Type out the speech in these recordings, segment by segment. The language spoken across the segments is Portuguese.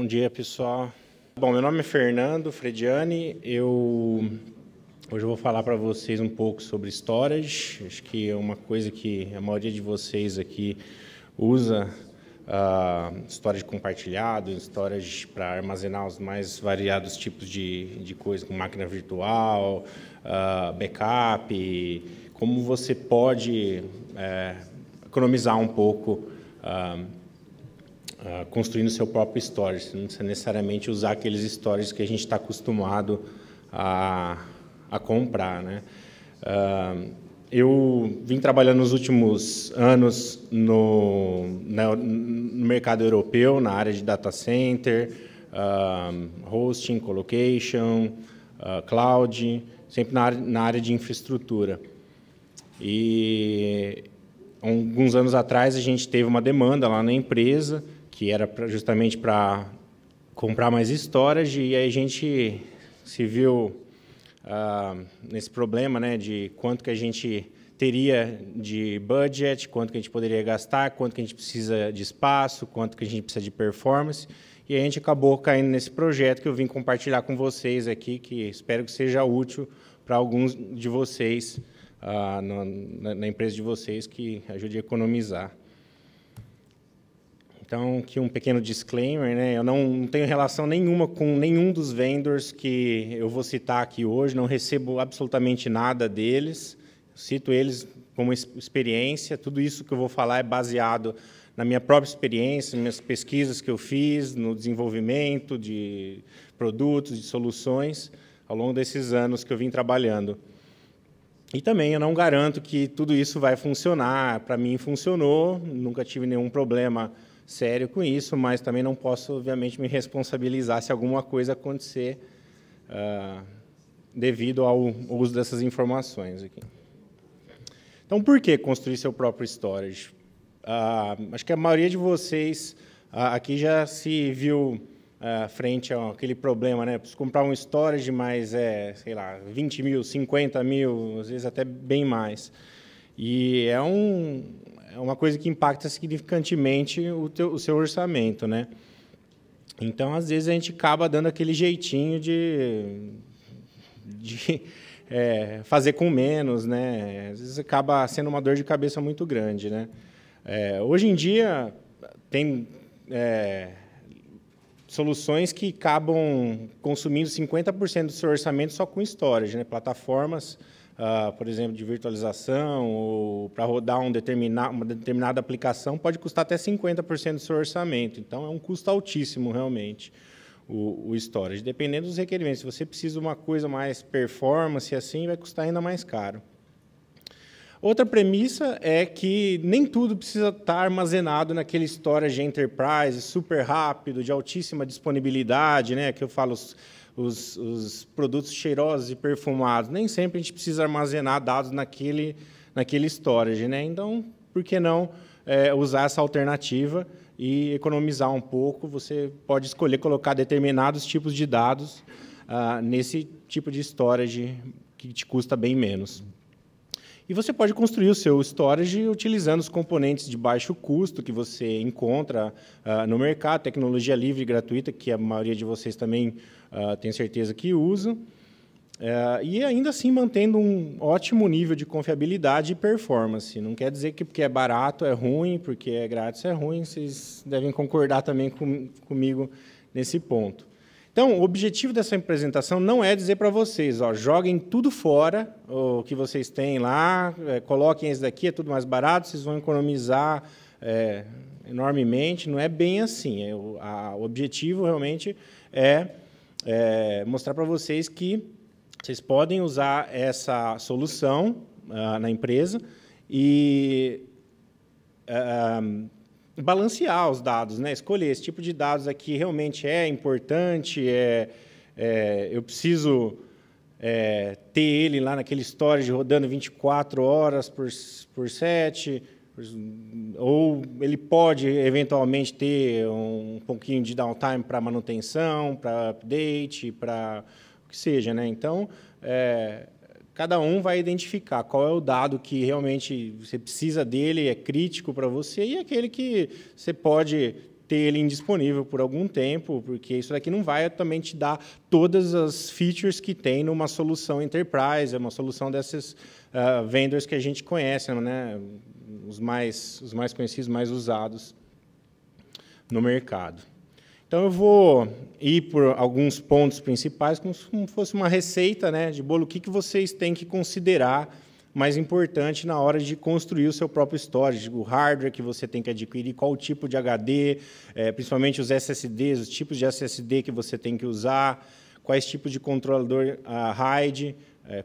dia, pessoal. Bom, meu nome é Fernando Frediani. Hoje eu vou falar para vocês um pouco sobre storage. Acho que é uma coisa que a maioria de vocês aqui usa, storage compartilhado, storage para armazenar os mais variados tipos de coisas, como máquina virtual, backup, como você pode economizar um pouco construindo seu próprio storage. Você não precisa necessariamente usar aqueles storages que a gente está acostumado a comprar, né? Eu vim trabalhando nos últimos anos no mercado europeu, na área de data center, hosting, colocation, cloud, sempre na área de infraestrutura. E alguns anos atrás a gente teve uma demanda lá na empresa, que era justamente para comprar mais storage, e aí a gente se viu nesse problema, né, de quanto que a gente teria de budget, quanto que a gente poderia gastar, quanto que a gente precisa de espaço, quanto que a gente precisa de performance, e a gente acabou caindo nesse projeto que eu vim compartilhar com vocês aqui, que espero que seja útil para alguns de vocês, na empresa de vocês, que ajude a economizar. Então, aqui um pequeno disclaimer, né? Eu não tenho relação nenhuma com nenhum dos vendors que eu vou citar aqui hoje, não recebo absolutamente nada deles, eu cito eles como experiência, tudo isso que eu vou falar é baseado na minha própria experiência, nas minhas pesquisas que eu fiz, no desenvolvimento de produtos, de soluções, ao longo desses anos que eu vim trabalhando. E também eu não garanto que tudo isso vai funcionar, para mim funcionou, nunca tive nenhum problema sério com isso, mas também não posso, obviamente, me responsabilizar se alguma coisa acontecer devido ao uso dessas informações aqui. Então, por que construir seu próprio storage? Acho que a maioria de vocês aqui já se viu frente àquele problema, né? Preciso comprar um storage, mas sei lá, 20 mil, 50 mil, às vezes até bem mais. E é uma coisa que impacta significantemente o seu orçamento, né? Então, às vezes, a gente acaba dando aquele jeitinho de fazer com menos, né? Às vezes acaba sendo uma dor de cabeça muito grande, né? Hoje em dia, tem soluções que acabam consumindo 50% do seu orçamento só com storage, né? Plataformas, por exemplo, de virtualização, ou para rodar uma determinada aplicação, pode custar até 50% do seu orçamento. Então, é um custo altíssimo, realmente, o storage. Dependendo dos requerimentos, se você precisa de uma coisa mais performance, assim, vai custar ainda mais caro. Outra premissa é que nem tudo precisa estar armazenado naquele storage enterprise super rápido, de altíssima disponibilidade, né? Que eu falo os produtos cheirosos e perfumados. Nem sempre a gente precisa armazenar dados naquele storage, né? Então, por que não usar essa alternativa e economizar um pouco? Você pode escolher colocar determinados tipos de dados nesse tipo de storage que te custa bem menos. E você pode construir o seu storage utilizando os componentes de baixo custo que você encontra no mercado, tecnologia livre e gratuita, que a maioria de vocês também tem certeza que usam, e ainda assim mantendo um ótimo nível de confiabilidade e performance. Não quer dizer que porque é barato é ruim, porque é grátis é ruim, vocês devem concordar também comigo nesse ponto. Então, o objetivo dessa apresentação não é dizer para vocês, joguem tudo fora, o que vocês têm lá, coloquem esse daqui, é tudo mais barato, vocês vão economizar enormemente. Não é bem assim. O objetivo, realmente, é mostrar para vocês que vocês podem usar essa solução na empresa e balancear os dados, né? Escolher esse tipo de dados aqui realmente é importante, eu preciso ter ele lá naquele storage rodando 24 horas por 7, ou ele pode eventualmente ter um pouquinho de downtime para manutenção, para update, para o que seja, né? Então, cada um vai identificar qual é o dado que realmente você precisa dele, é crítico para você, e aquele que você pode ter ele indisponível por algum tempo, porque isso daqui não vai também te dar todas as features que tem numa solução enterprise, é uma solução desses vendors que a gente conhece, né? Os mais conhecidos, mais usados no mercado. Então, eu vou ir por alguns pontos principais, como se fosse uma receita, né, de bolo, o que vocês têm que considerar mais importante na hora de construir o seu próprio storage, o hardware que você tem que adquirir, qual tipo de HD, principalmente os SSDs, os tipos de SSD que você tem que usar, quais tipos de controlador RAID,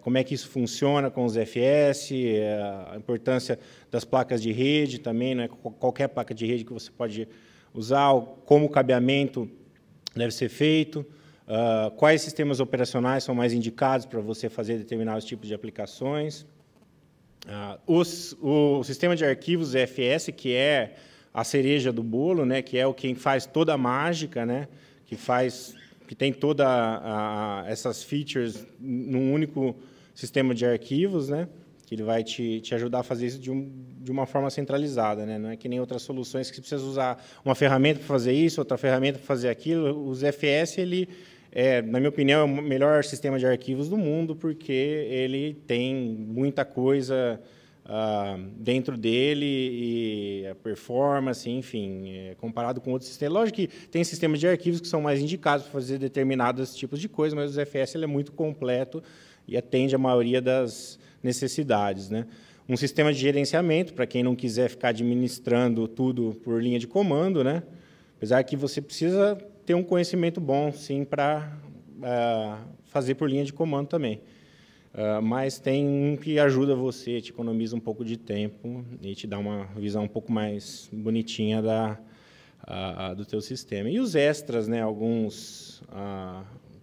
como é que isso funciona com os FS, a importância das placas de rede também, né, qualquer placa de rede que você pode usar, como o cabeamento deve ser feito, quais sistemas operacionais são mais indicados para você fazer determinados tipos de aplicações. O sistema de arquivos FS, que é a cereja do bolo, né, que é o quem faz toda a mágica, né, que tem todas essas features num único sistema de arquivos, né, que ele vai te ajudar a fazer isso de uma forma centralizada, né, não é que nem outras soluções que você precisa usar uma ferramenta para fazer isso, outra ferramenta para fazer aquilo. Os FS, na minha opinião, é o melhor sistema de arquivos do mundo, porque ele tem muita coisa dentro dele, e a performance, enfim, comparado com outros sistemas. Lógico que tem sistemas de arquivos que são mais indicados para fazer determinados tipos de coisa, mas o FS ele é muito completo e atende a maioria das necessidades, né? Um sistema de gerenciamento, para quem não quiser ficar administrando tudo por linha de comando, né? Apesar que você precisa ter um conhecimento bom, sim, para fazer por linha de comando também. Mas tem um que ajuda você, te economiza um pouco de tempo e te dá uma visão um pouco mais bonitinha do teu sistema. E os extras, né, alguns,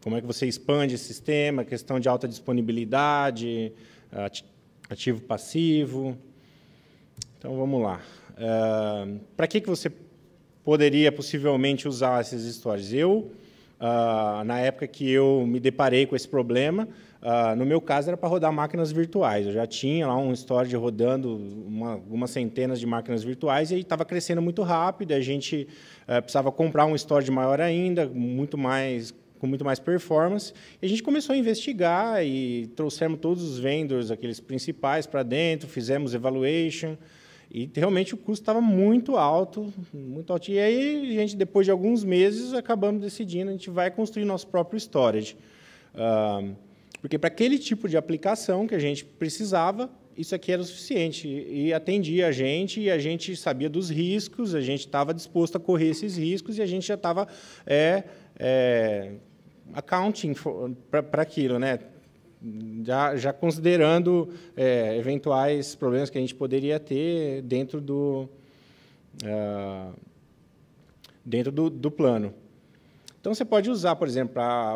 como é que você expande esse sistema, questão de alta disponibilidade, ativo passivo. Então, vamos lá. Para que você poderia possivelmente usar esses storages? Na época que eu me deparei com esse problema, no meu caso era para rodar máquinas virtuais. Eu já tinha lá um storage rodando algumas centenas de máquinas virtuais, e aí estava crescendo muito rápido. A gente precisava comprar um storage maior ainda, com muito mais performance. E a gente começou a investigar e trouxemos todos os vendors, aqueles principais, para dentro, fizemos evaluation. E realmente o custo estava muito alto, muito alto. E aí, a gente, depois de alguns meses, acabamos decidindo, a gente vai construir nosso próprio storage. Porque para aquele tipo de aplicação que a gente precisava, isso aqui era o suficiente. E atendia a gente, e a gente sabia dos riscos, a gente estava disposto a correr esses riscos, e a gente já estava accounting para aquilo, né? Já considerando eventuais problemas que a gente poderia ter dentro do plano. Então, você pode usar, por exemplo, para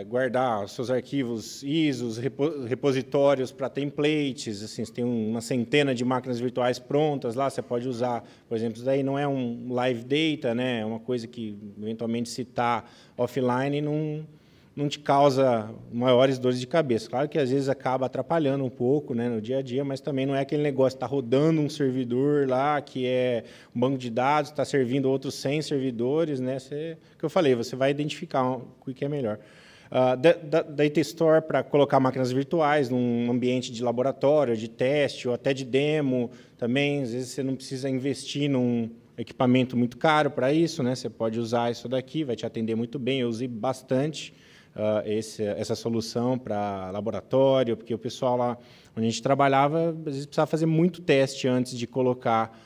guardar os seus arquivos ISOs, repositórios para templates. Assim, você tem uma centena de máquinas virtuais prontas lá, você pode usar, por exemplo, isso daí não é um live data, né? É uma coisa que, eventualmente, se está offline, não te causa maiores dores de cabeça. Claro que, às vezes, acaba atrapalhando um pouco, né, no dia a dia, mas também não é aquele negócio de estar rodando um servidor lá, que é um banco de dados, está servindo outros 100 servidores, né? Que eu falei, você vai identificar o que é melhor. Data Store para colocar máquinas virtuais num ambiente de laboratório, de teste, ou até de demo também. Às vezes, você não precisa investir num equipamento muito caro para isso, né? Você pode usar isso daqui, vai te atender muito bem. Eu usei bastante essa solução para laboratório, porque o pessoal lá onde a gente trabalhava, às vezes precisava fazer muito teste antes de colocar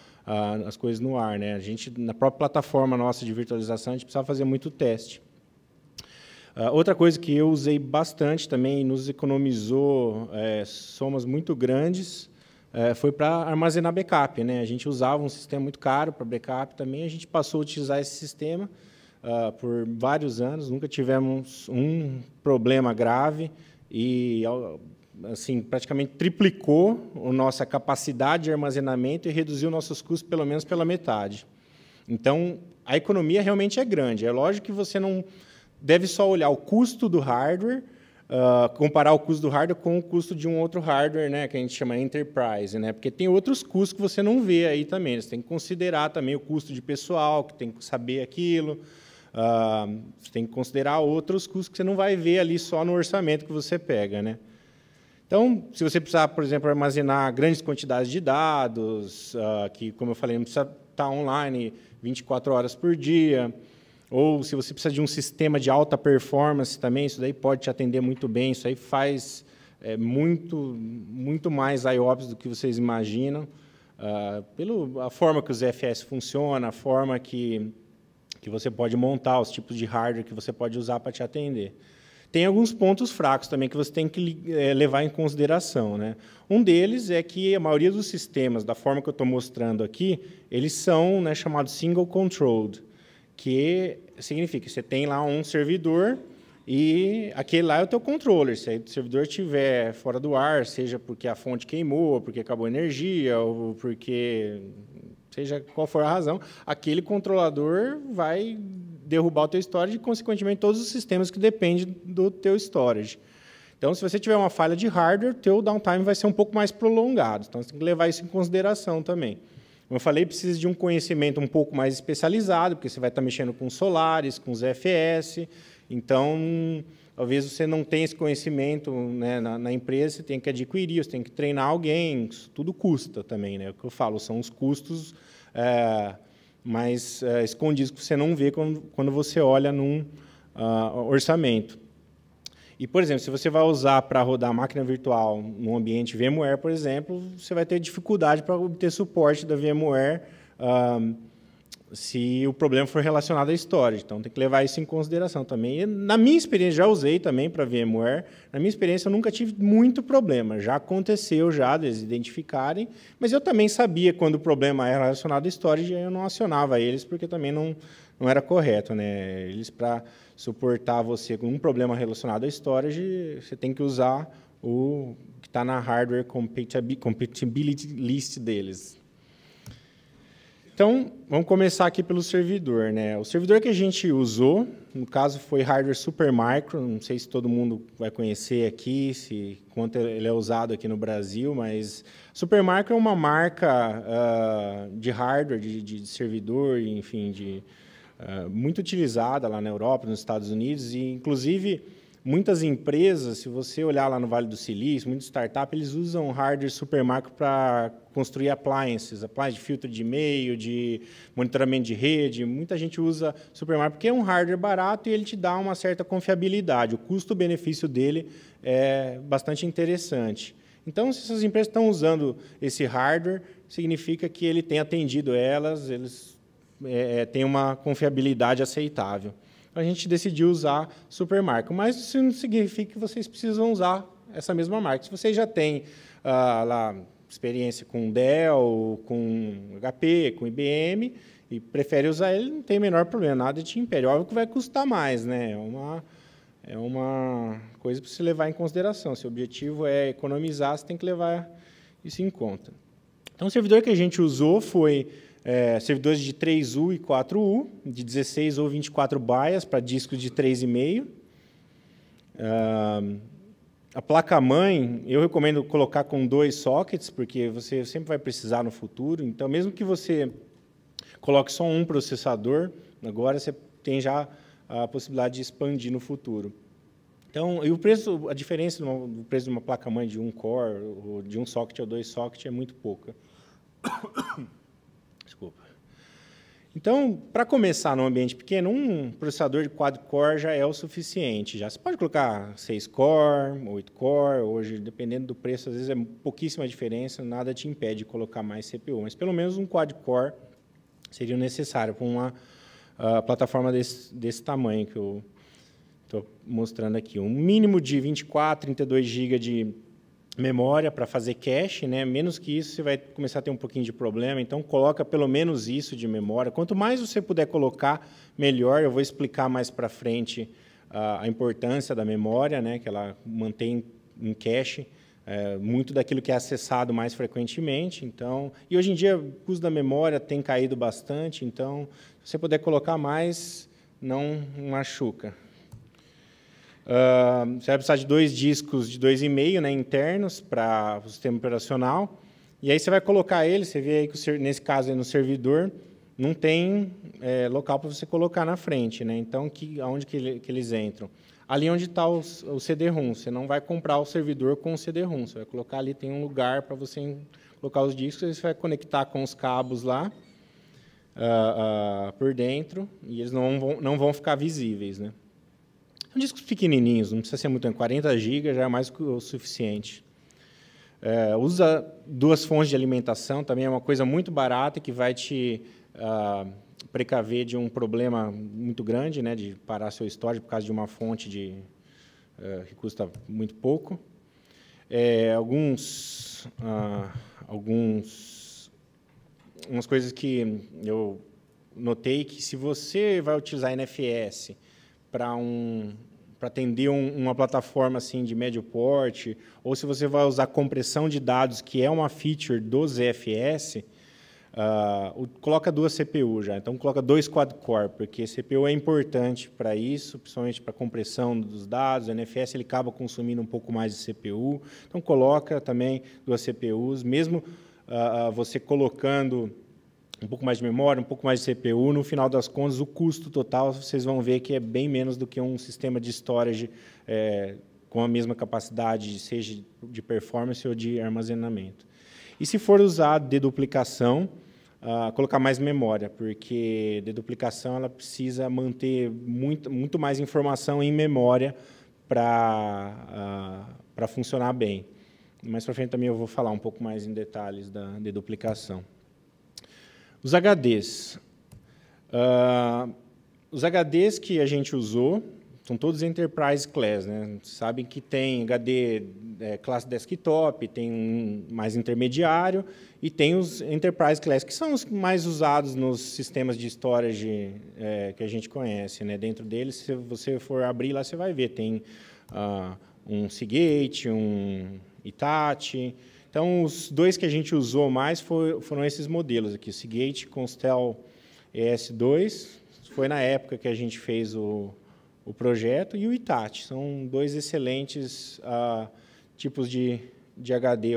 as coisas no ar, né? A gente, na própria plataforma nossa de virtualização, a gente precisava fazer muito teste. Outra coisa que eu usei bastante também, nos economizou somas muito grandes, foi para armazenar backup, né? A gente usava um sistema muito caro para backup também, a gente passou a utilizar esse sistema por vários anos, nunca tivemos um problema grave e, assim, praticamente triplicou a nossa capacidade de armazenamento e reduziu nossos custos pelo menos pela metade. Então, a economia realmente é grande. É lógico que você não deve só olhar o custo do hardware, comparar o custo do hardware com o custo de um outro hardware, né, que a gente chama Enterprise, né, porque tem outros custos que você não vê aí também. Você tem que considerar também o custo de pessoal, que tem que saber aquilo. Você tem que considerar outros custos que você não vai ver ali só no orçamento que você pega, né? Então, se você precisar, por exemplo, armazenar grandes quantidades de dados, que, como eu falei, não precisa estar online 24 horas por dia, ou se você precisa de um sistema de alta performance também, isso daí pode te atender muito bem, isso aí faz muito mais IOPS do que vocês imaginam, pela forma que os FS funcionam, a forma que você pode montar, os tipos de hardware que você pode usar para te atender. Tem alguns pontos fracos também que você tem que levar em consideração, né? Um deles é que a maioria dos sistemas, da forma que eu estou mostrando aqui, eles são, né, chamados single controlled, que significa que você tem lá um servidor e aquele lá é o teu controller. Se o servidor estiver fora do ar, seja porque a fonte queimou, ou porque acabou a energia, ou porque seja qual for a razão, aquele controlador vai derrubar o teu storage e, consequentemente, todos os sistemas que dependem do teu storage. Então, se você tiver uma falha de hardware, o teu downtime vai ser um pouco mais prolongado. Então, você tem que levar isso em consideração também. Como eu falei, precisa de um conhecimento um pouco mais especializado, porque você vai estar mexendo com Solaris, com os FS. Então, talvez você não tenha esse conhecimento, né, na empresa, você tem que adquirir, você tem que treinar alguém, isso tudo custa também, né? O que eu falo, são os custos mais escondidos que você não vê quando você olha num orçamento. E, por exemplo, se você vai usar para rodar a máquina virtual no ambiente VMware, por exemplo, você vai ter dificuldade para obter suporte da VMware se o problema for relacionado à storage. Então, tem que levar isso em consideração também. E, na minha experiência, já usei também para VMware. Na minha experiência, eu nunca tive muito problema. Já aconteceu, deles identificarem, mas eu também sabia quando o problema era relacionado à storage, e eu não acionava eles, porque também não era correto, né? Eles, para suportar você com um problema relacionado à storage, você tem que usar o que está na hardware compatibility list deles. Então, vamos começar aqui pelo servidor, né? O servidor que a gente usou, no caso, foi hardware Supermicro. Não sei se todo mundo vai conhecer aqui, quanto ele é usado aqui no Brasil, mas Supermicro é uma marca de hardware, de servidor, enfim, muito utilizada lá na Europa, nos Estados Unidos, e, inclusive, muitas empresas, se você olhar lá no Vale do Silício, muitas startups, eles usam hardware Supermicro para construir appliances de filtro de e-mail, de monitoramento de rede. Muita gente usa Supermicro porque é um hardware barato e ele te dá uma certa confiabilidade. O custo-benefício dele é bastante interessante. Então, se essas empresas estão usando esse hardware, significa que ele tem atendido elas, eles têm uma confiabilidade aceitável. A gente decidiu usar Supermicro, mas isso não significa que vocês precisam usar essa mesma marca. Se vocês já têm lá experiência com Dell, com HP, com IBM, e preferem usar ele, não tem o menor problema, nada te impede. Óbvio que vai custar mais, né? É uma coisa para se levar em consideração. Se o objetivo é economizar, você tem que levar isso em conta. Então, o servidor que a gente usou foi servidores de 3U e 4U, de 16 ou 24 BIOS para discos de 3,5. A placa-mãe, eu recomendo colocar com 2 sockets, porque você sempre vai precisar no futuro. Então, mesmo que você coloque só um processador, agora você tem já a possibilidade de expandir no futuro. Então, e a diferença do preço de uma placa-mãe de um core, ou de um socket ou 2 sockets, é muito pouca. Desculpa. Então, para começar num ambiente pequeno, um processador de quad-core já é o suficiente. Você pode colocar 6-core, 8-core, hoje, dependendo do preço, às vezes é pouquíssima diferença, nada te impede de colocar mais CPU, mas pelo menos um quad-core seria necessário para uma plataforma desse tamanho que eu estou mostrando aqui. Um mínimo de 24, 32 GB de memória para fazer cache, né? Menos que isso, você vai começar a ter um pouquinho de problema, então coloca pelo menos isso de memória. Quanto mais você puder colocar, melhor. Eu vou explicar mais para frente a importância da memória, né? Que ela mantém em cache muito daquilo que é acessado mais frequentemente. Então, e hoje em dia o custo da memória tem caído bastante, então, se você puder colocar mais, não machuca. Você vai precisar de 2 discos de 2,5, né, internos para o sistema operacional. E aí você vai colocar ele, você vê aí que, nesse caso, aí no servidor, não tem local para você colocar na frente. Né? Então, aonde que eles entram? Ali onde está o CD-ROM. Você não vai comprar o servidor com o CD-ROM. Você vai colocar ali, tem um lugar para você colocar os discos, aí você vai conectar com os cabos lá, por dentro, e eles não vão ficar visíveis. Né? São discos pequenininhos, não precisa ser muito, 40 GB já é mais que o suficiente. Usa 2 fontes de alimentação, também é uma coisa muito barata que vai te precaver de um problema muito grande, né, de parar seu storage por causa de uma fonte que custa muito pouco. Umas coisas que eu notei que se você vai utilizar NFS para atender uma plataforma assim de médio porte, ou se você vai usar compressão de dados, que é uma feature do ZFS, coloca 2 CPU já. Então, coloca 2 quad-core, porque CPU é importante para isso, principalmente para compressão dos dados. O NFS ele acaba consumindo um pouco mais de CPU. Então, coloca também 2 CPUs. Mesmo você colocando um pouco mais de memória, um pouco mais de CPU, no final das contas, o custo total, vocês vão ver que é bem menos do que um sistema de storage com a mesma capacidade, seja de performance ou de armazenamento. E se for usar deduplicação, colocar mais memória, porque deduplicação ela precisa manter muito mais informação em memória para funcionar bem. Mais para frente também eu vou falar um pouco mais em detalhes da deduplicação. Os HDs. Os HDs que a gente usou são todos Enterprise Class. Né? Sabem que tem HD classe desktop, tem um mais intermediário, e tem os Enterprise Class, que são os mais usados nos sistemas de storage que a gente conhece. Né? Dentro deles, se você for abrir lá, você vai ver. Tem um Seagate, um Hitachi. Então, os 2 que a gente usou mais foram esses modelos aqui, o Seagate Constel ES2, foi na época que a gente fez o projeto, e o Hitachi. São 2 excelentes tipos de HD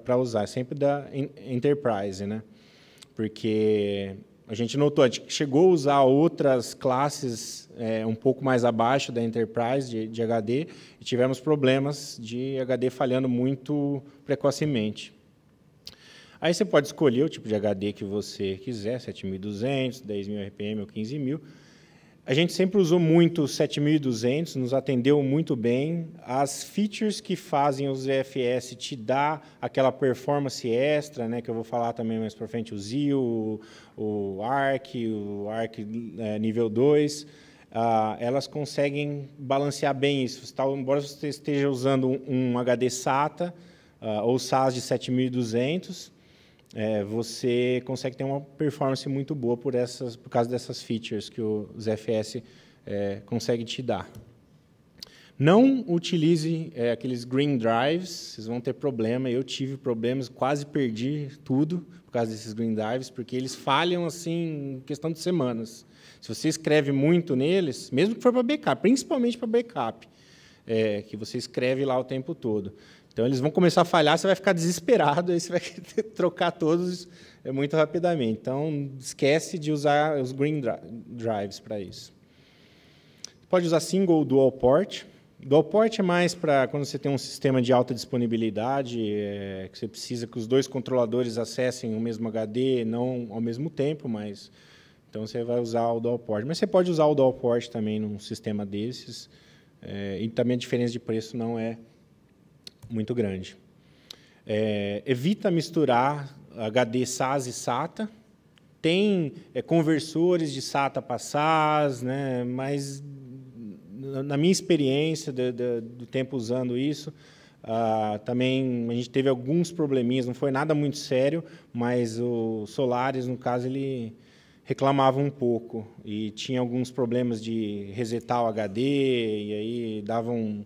para usar, sempre da Enterprise, né? Porque a gente notou, a gente chegou a usar outras classes um pouco mais abaixo da Enterprise de HD e tivemos problemas de HD falhando muito precocemente. Aí você pode escolher o tipo de HD que você quiser, 7.200, 10.000 RPM ou 15.000. A gente sempre usou muito 7.200, nos atendeu muito bem. As features que fazem o ZFS te dá aquela performance extra, né, que eu vou falar também mais para frente, o ZIL, o ARC nível 2, elas conseguem balancear bem isso. Embora você esteja usando um HD SATA ou SAS de 7.200, você consegue ter uma performance muito boa por causa dessas features que o ZFS consegue te dar. Não utilize aqueles green drives, vocês vão ter problema. Eu tive problemas, quase perdi tudo por causa desses green drives, porque eles falham assim em questão de semanas. Se você escreve muito neles, mesmo que for para backup, principalmente para backup, que você escreve lá o tempo todo. Então, eles vão começar a falhar, você vai ficar desesperado, aí você vai trocar todos muito rapidamente. Então, esquece de usar os green drives para isso. Pode usar single ou dual port. Dual port é mais para quando você tem um sistema de alta disponibilidade, que você precisa que os 2 controladores acessem o mesmo HD, não ao mesmo tempo, mas então você vai usar o dual port. Mas você pode usar o dual port também num sistema desses, e também a diferença de preço não é muito grande. Evita misturar HD SAS e SATA. Tem conversores de SATA para SAS, né, mas, na minha experiência do tempo usando isso, também a gente teve alguns probleminhas, não foi nada muito sério, mas o Solaris, no caso, ele reclamava um pouco e tinha alguns problemas de resetar o HD, e aí dava um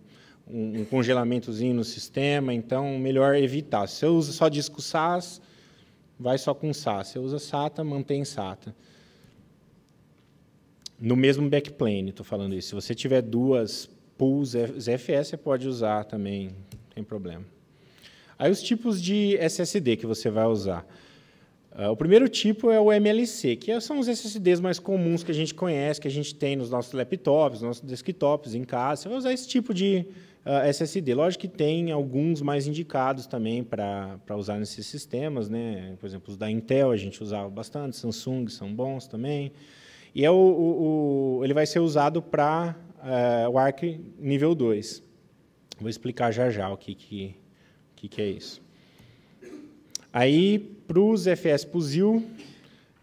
congelamentozinho no sistema, então melhor evitar. Se você usa só disco SAS, vai só com SAS. Se você usa SATA, mantém SATA. No mesmo backplane, estou falando isso. Se você tiver 2 pools ZFS você pode usar também, não tem problema. Aí os tipos de SSD que você vai usar. O primeiro tipo é o MLC, que são os SSDs mais comuns que a gente conhece, que a gente tem nos nossos laptops, nos nossos desktops, em casa. Você vai usar esse tipo de SSD. Lógico que tem alguns mais indicados também para usar nesses sistemas, né? Por exemplo, os da Intel a gente usava bastante, Samsung são bons também. E ele vai ser usado para o ARC nível 2. Vou explicar já o que é isso. Aí, para o ZFS para o ZIL,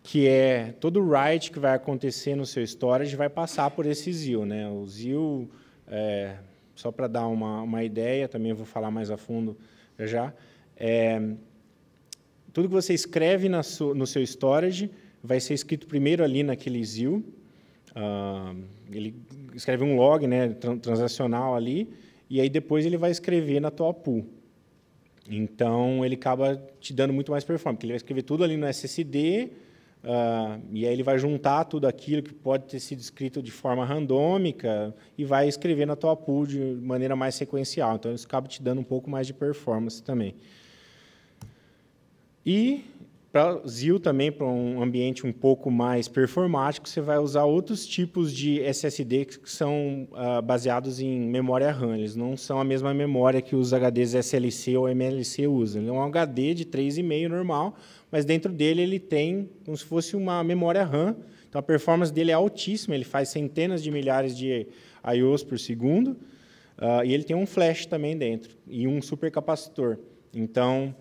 que é todo o write que vai acontecer no seu storage, vai passar por esse ZIL, né? O ZIL, só para dar uma ideia, também vou falar mais a fundo já, tudo que você escreve no seu storage vai ser escrito primeiro ali naquele ZIL. Ele escreve um log, né, transacional ali, e aí depois ele vai escrever na tua pool. Então, ele acaba te dando muito mais performance, porque ele vai escrever tudo ali no SSD, e aí ele vai juntar tudo aquilo que pode ter sido escrito de forma randômica e vai escrever na tua pool de maneira mais sequencial. Então, isso acaba te dando um pouco mais de performance também. E, para ZIL também, para um ambiente um pouco mais performático, você vai usar outros tipos de SSD que são baseados em memória RAM. Eles não são a mesma memória que os HDs SLC ou MLC usam. Ele é um HD de 3,5 normal, mas dentro dele ele tem como se fosse uma memória RAM. Então, a performance dele é altíssima, ele faz centenas de milhares de I/Os por segundo, e ele tem um flash também dentro, e um supercapacitor. Então,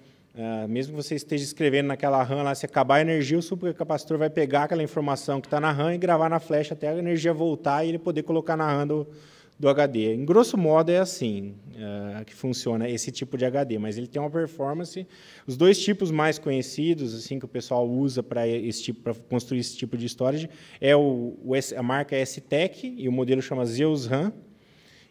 mesmo que você esteja escrevendo naquela RAM, lá, se acabar a energia, o supercapacitor vai pegar aquela informação que está na RAM e gravar na flash até a energia voltar e ele poder colocar na RAM do HD. Em grosso modo, é assim que funciona esse tipo de HD, mas ele tem uma performance. Os dois tipos mais conhecidos, assim, que o pessoal usa para construir esse tipo de storage, é a marca S-Tech, e o modelo chama Zeus RAM.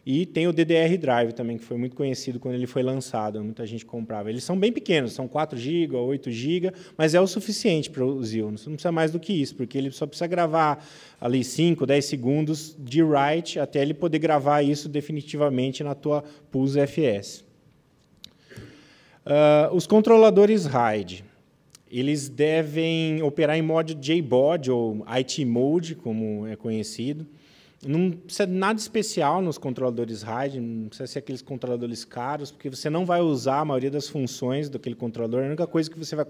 E tem o DDR Drive também, que foi muito conhecido quando ele foi lançado, muita gente comprava. Eles são bem pequenos, são 4 GB, 8 GB, mas é o suficiente para o ZIL, não precisa mais do que isso, porque ele só precisa gravar ali 5, 10 segundos de write até ele poder gravar isso definitivamente na tua pool ZFS. Os controladores RAID, eles devem operar em modo JBOD, ou IT Mode, como é conhecido. Não precisa de nada especial nos controladores RAID, não precisa ser aqueles controladores caros, porque você não vai usar a maioria das funções daquele controlador. A única coisa que você vai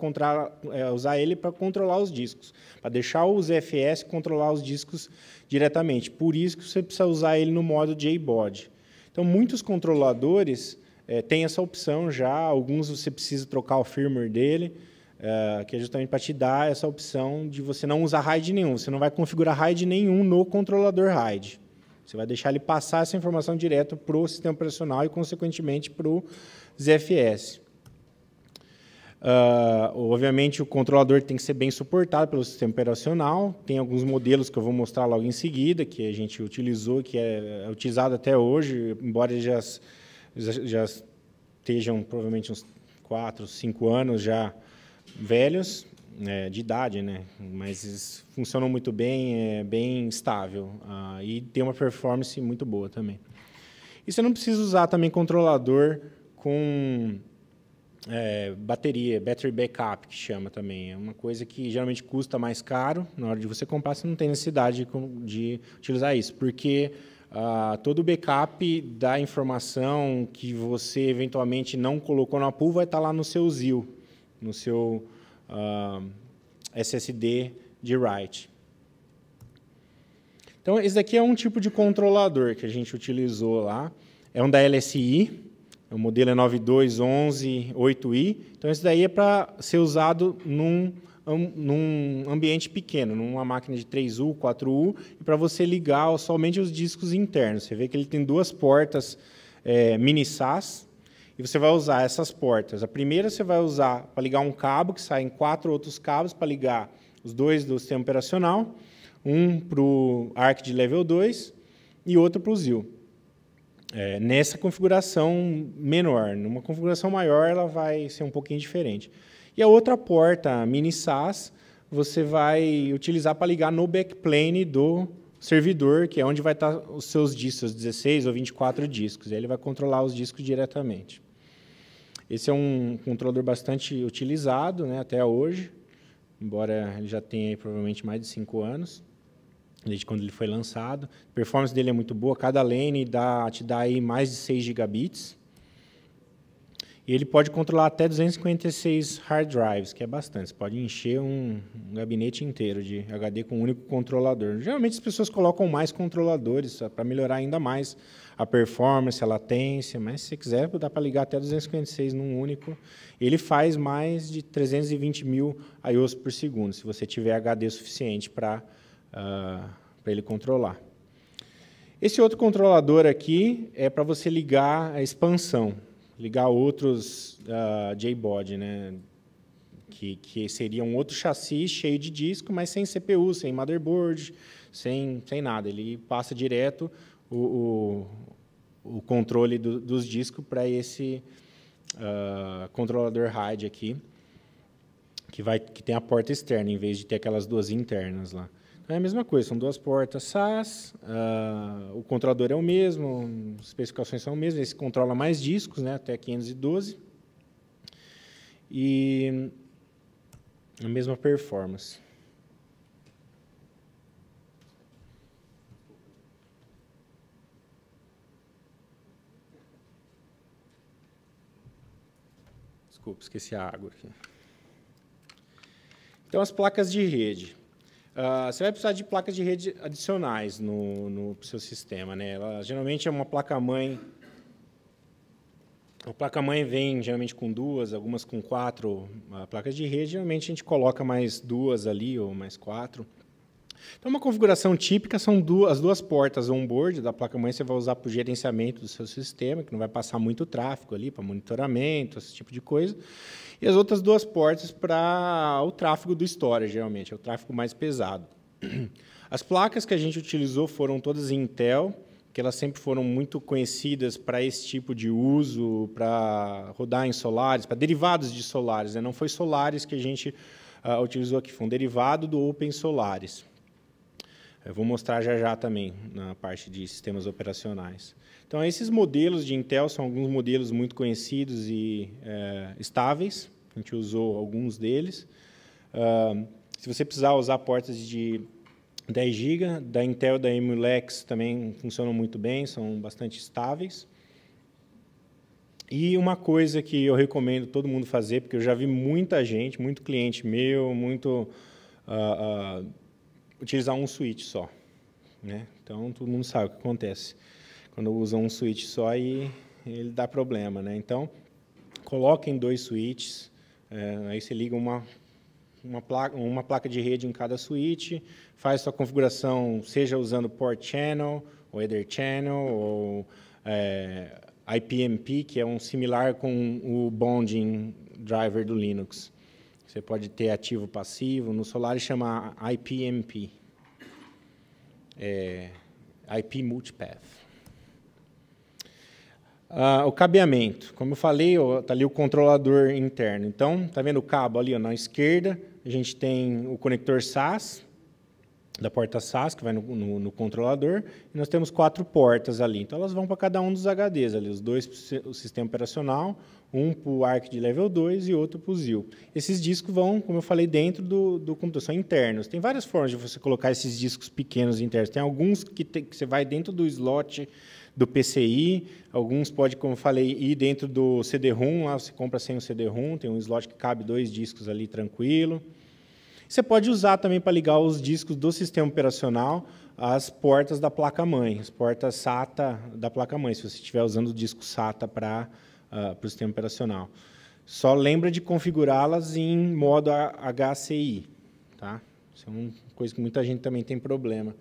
usar ele para controlar os discos, para deixar o ZFS controlar os discos diretamente. Por isso que você precisa usar ele no modo JBOD. Então, muitos controladores têm essa opção já, alguns você precisa trocar o firmware dele, que é justamente para te dar essa opção de você não usar RAID nenhum. Você não vai configurar RAID nenhum no controlador RAID. Você vai deixar ele passar essa informação direto para o sistema operacional e, consequentemente, para o ZFS. Obviamente, o controlador tem que ser bem suportado pelo sistema operacional. Tem alguns modelos que eu vou mostrar logo em seguida, que a gente utilizou, que é utilizado até hoje, embora já estejam provavelmente uns 4, 5 anos já velhos, de idade, né? Mas eles funcionam muito bem, bem estável, e tem uma performance muito boa também. E você não precisa usar também controlador com bateria, battery backup, que chama também. É uma coisa que geralmente custa mais caro. Na hora de você comprar, você não tem necessidade de utilizar isso, porque todo o backup da informação que você eventualmente não colocou na pool vai estar lá no seu ZIL, no seu SSD de write. Então, esse daqui é um tipo de controlador que a gente utilizou lá. É um da LSI, o modelo é 9211-8i. Então, esse daí é para ser usado num ambiente pequeno, numa máquina de 3U, 4U, e para você ligar somente os discos internos. Você vê que ele tem duas portas mini SAS, e você vai usar essas portas. A primeira você vai usar para ligar um cabo, que saem 4 outros cabos para ligar os dois do sistema operacional, um para o ARC de level 2 e outro para o ZIL. Nessa configuração menor. Numa configuração maior, ela vai ser um pouquinho diferente. E a outra porta, mini SAS, você vai utilizar para ligar no backplane do servidor, que é onde vai estar os seus discos, 16 ou 24 discos. E aí ele vai controlar os discos diretamente. Esse é um controlador bastante utilizado, né, até hoje, embora ele já tenha aí, provavelmente mais de 5 anos, desde quando ele foi lançado. A performance dele é muito boa, cada lane te dá aí mais de 6 gigabits. E ele pode controlar até 256 hard drives, que é bastante. Você pode encher um gabinete inteiro de HD com um único controlador. Geralmente as pessoas colocam mais controladores para melhorar ainda mais a performance, a latência, mas se você quiser, dá para ligar até 256 num único. Ele faz mais de 320 mil IOs por segundo, se você tiver HD suficiente para ele controlar. Esse outro controlador aqui é para você ligar a expansão, ligar outros JBOD, né, que seria um outro chassi cheio de disco, mas sem CPU, sem motherboard, sem nada. Ele passa direto o controle dos discos para esse controlador RAID aqui, que tem a porta externa, em vez de ter aquelas duas internas lá. É a mesma coisa, são duas portas SAS, o controlador é o mesmo, as especificações são as mesmas, esse controla mais discos, né, até 512, e a mesma performance. Desculpa, esqueci a água aqui. Então, as placas de rede. Você vai precisar de placas de rede adicionais no seu sistema, né? Ela, geralmente é uma placa-mãe. A placa-mãe vem geralmente com 2, algumas com 4 placas de rede. Geralmente a gente coloca mais 2 ali ou mais 4. Então, uma configuração típica são as duas portas on-board da placa-mãe. Você vai usar para o gerenciamento do seu sistema, que não vai passar muito tráfego ali, para monitoramento, esse tipo de coisa. E as outras duas portas para o tráfego do storage, geralmente, é o tráfego mais pesado. As placas que a gente utilizou foram todas Intel, que elas sempre foram muito conhecidas para esse tipo de uso, para rodar em Solaris, para derivados de Solaris, né? Não foi Solaris que a gente utilizou aqui, foi um derivado do Open Solaris. Eu vou mostrar já também na parte de sistemas operacionais. Então, esses modelos de Intel são alguns modelos muito conhecidos e estáveis. A gente usou alguns deles. Se você precisar usar portas de 10 GB, da Intel e da Emulex também funcionam muito bem, são bastante estáveis. E uma coisa que eu recomendo todo mundo fazer, porque eu já vi muita gente, muito cliente meu, utilizar um switch só, né? Então, todo mundo sabe o que acontece. Quando usa um switch só, aí ele dá problema, né? Então, coloquem 2 switches, aí você liga uma placa de rede em cada switch, faz sua configuração, seja usando Port Channel, ou Ether Channel, ou IPMP, que é um similar com o Bonding Driver do Linux. Você pode ter ativo passivo. No Solaris chama IPMP. IP Multipath. O cabeamento. Como eu falei, está ali o controlador interno. Então, está vendo o cabo ali na esquerda? A gente tem o conector SAS, da porta SAS, que vai no controlador, e nós temos 4 portas ali. Então, elas vão para cada um dos HDs ali, os 2 para o sistema operacional, um para o ARC de level 2 e outro para o ZIL. Esses discos vão, como eu falei, dentro do computador, são internos. Tem várias formas de você colocar esses discos pequenos internos. Tem alguns que você vai dentro do slot do PCI, alguns pode, como eu falei, ir dentro do CD-ROM, lá você compra sem o CD-ROM, tem um slot que cabe 2 discos ali tranquilo. Você pode usar também para ligar os discos do sistema operacional às portas da placa-mãe, as portas SATA da placa-mãe, se você estiver usando o disco SATA para o sistema operacional. Só lembra de configurá-las em modo HCI. Tá? Isso é uma coisa que muita gente também tem problema,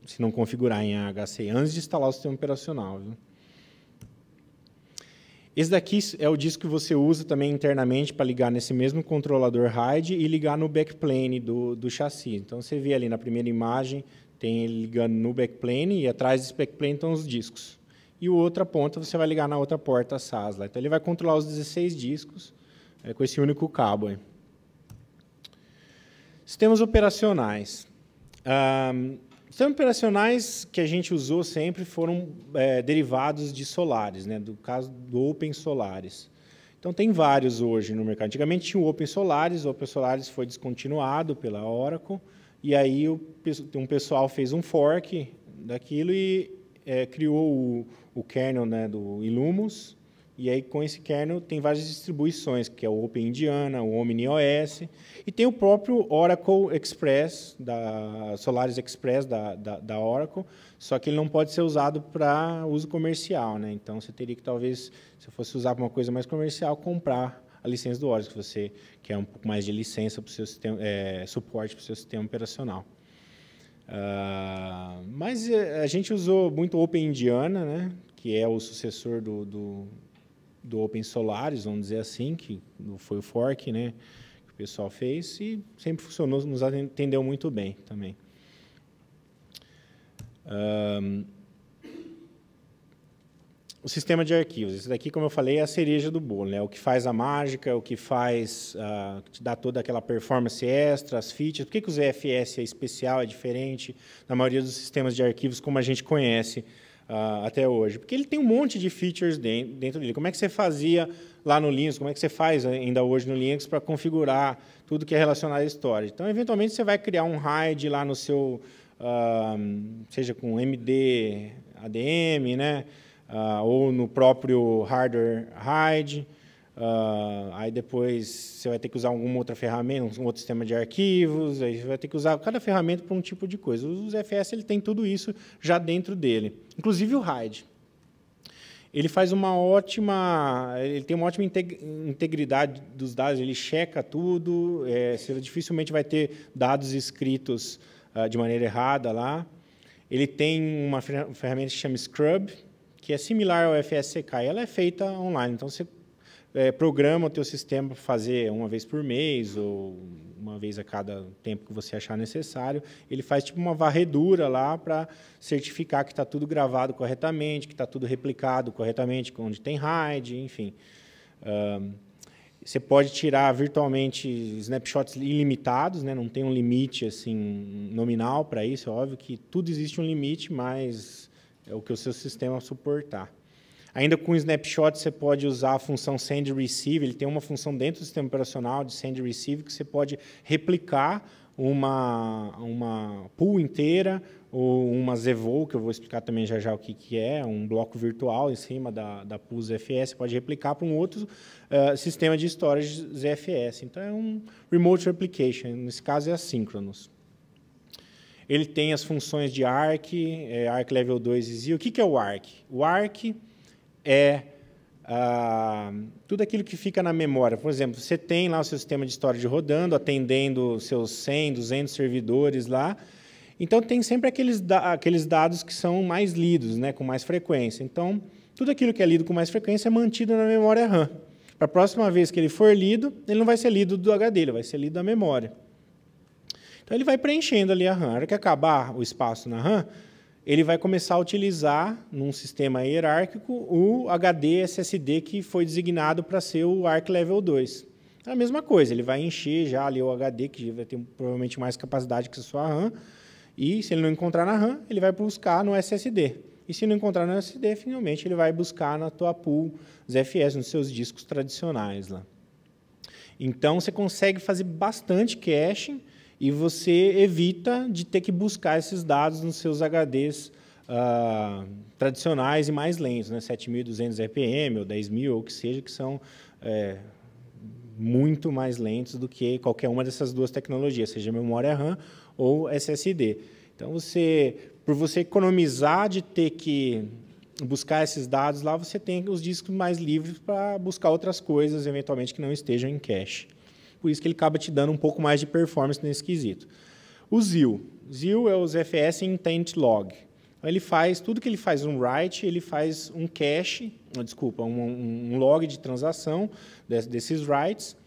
se não configurar em HCI, antes de instalar o sistema operacional. Viu? Esse daqui é o disco que você usa também internamente para ligar nesse mesmo controlador RAID e ligar no backplane do chassi. Então, você vê ali na primeira imagem, tem ele ligando no backplane e atrás desse backplane estão os discos. E a outra ponta você vai ligar na outra porta SAS. Então, ele vai controlar os 16 discos com esse único cabo. Aí. Sistemas operacionais. Sistemas operacionais que a gente usou sempre foram derivados de Solaris, né, do caso do Open Solaris. Então, tem vários hoje no mercado. Antigamente tinha o Open Solaris foi descontinuado pela Oracle, e aí um pessoal fez um fork daquilo e criou o kernel, né, do Illumos, e aí com esse kernel tem várias distribuições, que é o Open Indiana, o OmniOS, e tem o próprio Oracle Express, Solaris Express da Oracle, só que ele não pode ser usado para uso comercial, né? Então, você teria que, talvez, se fosse usar para uma coisa mais comercial, comprar a licença do Oracle, se você quer um pouco mais de licença para o seu sistema, suporte para o seu sistema operacional. Mas a gente usou muito o Open Indiana, né, que é o sucessor do Open Solaris, vamos dizer assim, que foi o fork, né, que o pessoal fez, e sempre funcionou, nos atendeu muito bem também. O sistema de arquivos. Esse daqui, como eu falei, é a cereja do bolo, né? O que faz a mágica, o que faz, te dá toda aquela performance extra, as features. Por que o ZFS é especial, é diferente da maioria dos sistemas de arquivos como a gente conhece até hoje? Porque ele tem um monte de features dentro dele. Como é que você fazia lá no Linux? Como é que você faz ainda hoje no Linux para configurar tudo que é relacionado à storage? Então, eventualmente, você vai criar um RAID lá no seu, seja com MD, ADM, né? Ou no próprio hardware RAID, aí depois você vai ter que usar alguma outra ferramenta, um outro sistema de arquivos, aí você vai ter que usar cada ferramenta para um tipo de coisa. O ZFS ele tem tudo isso já dentro dele, inclusive o RAID. Ele faz ele tem uma ótima integridade dos dados, ele checa tudo, você dificilmente vai ter dados escritos de maneira errada lá. Ele tem uma ferramenta que se chama Scrub, que é similar ao FSCK, ela é feita online. Então, você programa o teu sistema para fazer uma vez por mês ou uma vez a cada tempo que você achar necessário. Ele faz tipo uma varredura lá para certificar que está tudo gravado corretamente, que está tudo replicado corretamente, onde tem RAID, enfim. Você pode tirar virtualmente snapshots ilimitados, né? Não tem um limite assim nominal para isso. É óbvio que tudo existe um limite, mas é o que o seu sistema suportar. Ainda com o snapshot, você pode usar a função send and receive. Ele tem uma função dentro do sistema operacional de send and receive que você pode replicar uma pool inteira ou uma ZVO, que eu vou explicar também já o que é, um bloco virtual em cima da pool ZFS. Você pode replicar para um outro sistema de storage ZFS. Então, é um remote replication. Nesse caso, é assíncronos. Ele tem as funções de ARC, ARC Level 2 e ZIL. O que é o ARC? O ARC é tudo aquilo que fica na memória. Por exemplo, você tem lá o seu sistema de storage rodando, atendendo seus 100, 200 servidores lá. Então, tem sempre aqueles dados que são mais lidos, né, com mais frequência. Então, tudo aquilo que é lido com mais frequência é mantido na memória RAM. Para a próxima vez que ele for lido, ele não vai ser lido do HD, ele vai ser lido da memória. Então, ele vai preenchendo ali a RAM. Na hora que acabar o espaço na RAM, ele vai começar a utilizar, num sistema hierárquico, o HD SSD que foi designado para ser o ARC Level 2. É a mesma coisa, ele vai encher já ali o HD, que vai ter provavelmente mais capacidade que a sua RAM, e se ele não encontrar na RAM, ele vai buscar no SSD. E se não encontrar no SSD, finalmente ele vai buscar na tua pool ZFS, nos seus discos tradicionais lá. Então, você consegue fazer bastante caching, e você evita de ter que buscar esses dados nos seus HDs tradicionais e mais lentos, né? 7.200 RPM ou 10.000, ou o que seja, que são muito mais lentos do que qualquer uma dessas duas tecnologias, seja memória RAM ou SSD. Então, por você economizar de ter que buscar esses dados lá, você tem os discos mais livres para buscar outras coisas, eventualmente, que não estejam em cache. Por isso que ele acaba te dando um pouco mais de performance nesse quesito. O ZIL. ZIL é o ZFS Intent Log. Então, ele faz, tudo que ele faz um write, ele faz um cache, um log de transação desses writes.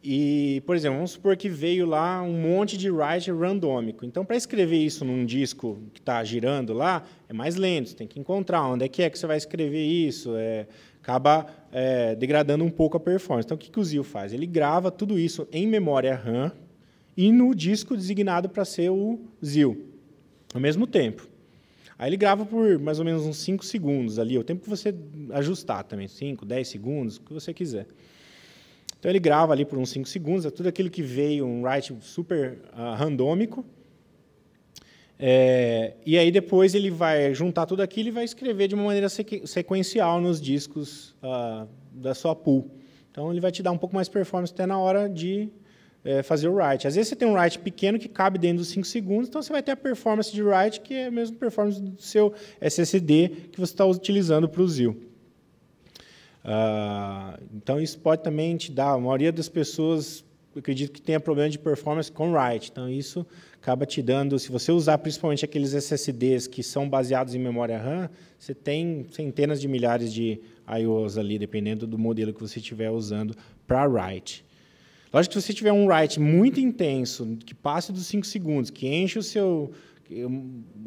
E, por exemplo, vamos supor que veio lá um monte de write randômico. Então, para escrever isso num disco que está girando lá, é mais lento, você tem que encontrar onde é que você vai escrever isso, acaba degradando um pouco a performance. Então, o que o ZIL faz? Ele grava tudo isso em memória RAM e no disco designado para ser o ZIL, ao mesmo tempo. Aí ele grava por mais ou menos uns 5 segundos ali, o tempo que você ajustar também, 5, 10 segundos, o que você quiser. Então, ele grava ali por uns 5 segundos, é tudo aquilo que veio, um write super randômico. E aí, depois, ele vai juntar tudo aquilo e vai escrever de uma maneira sequencial nos discos da sua pool. Então, ele vai te dar um pouco mais performance até na hora de fazer o write. Às vezes, você tem um write pequeno que cabe dentro dos 5 segundos, então você vai ter a performance de write, que é a mesma performance do seu SSD que você está utilizando para o ZIL. Então, isso pode também te dar... A maioria das pessoas, eu acredito que tenha problema de performance com write. Então, isso acaba te dando... Se você usar principalmente aqueles SSDs que são baseados em memória RAM, você tem centenas de milhares de I/Os ali, dependendo do modelo que você estiver usando para write. Lógico que se você tiver um write muito intenso, que passe dos 5 segundos, que enche o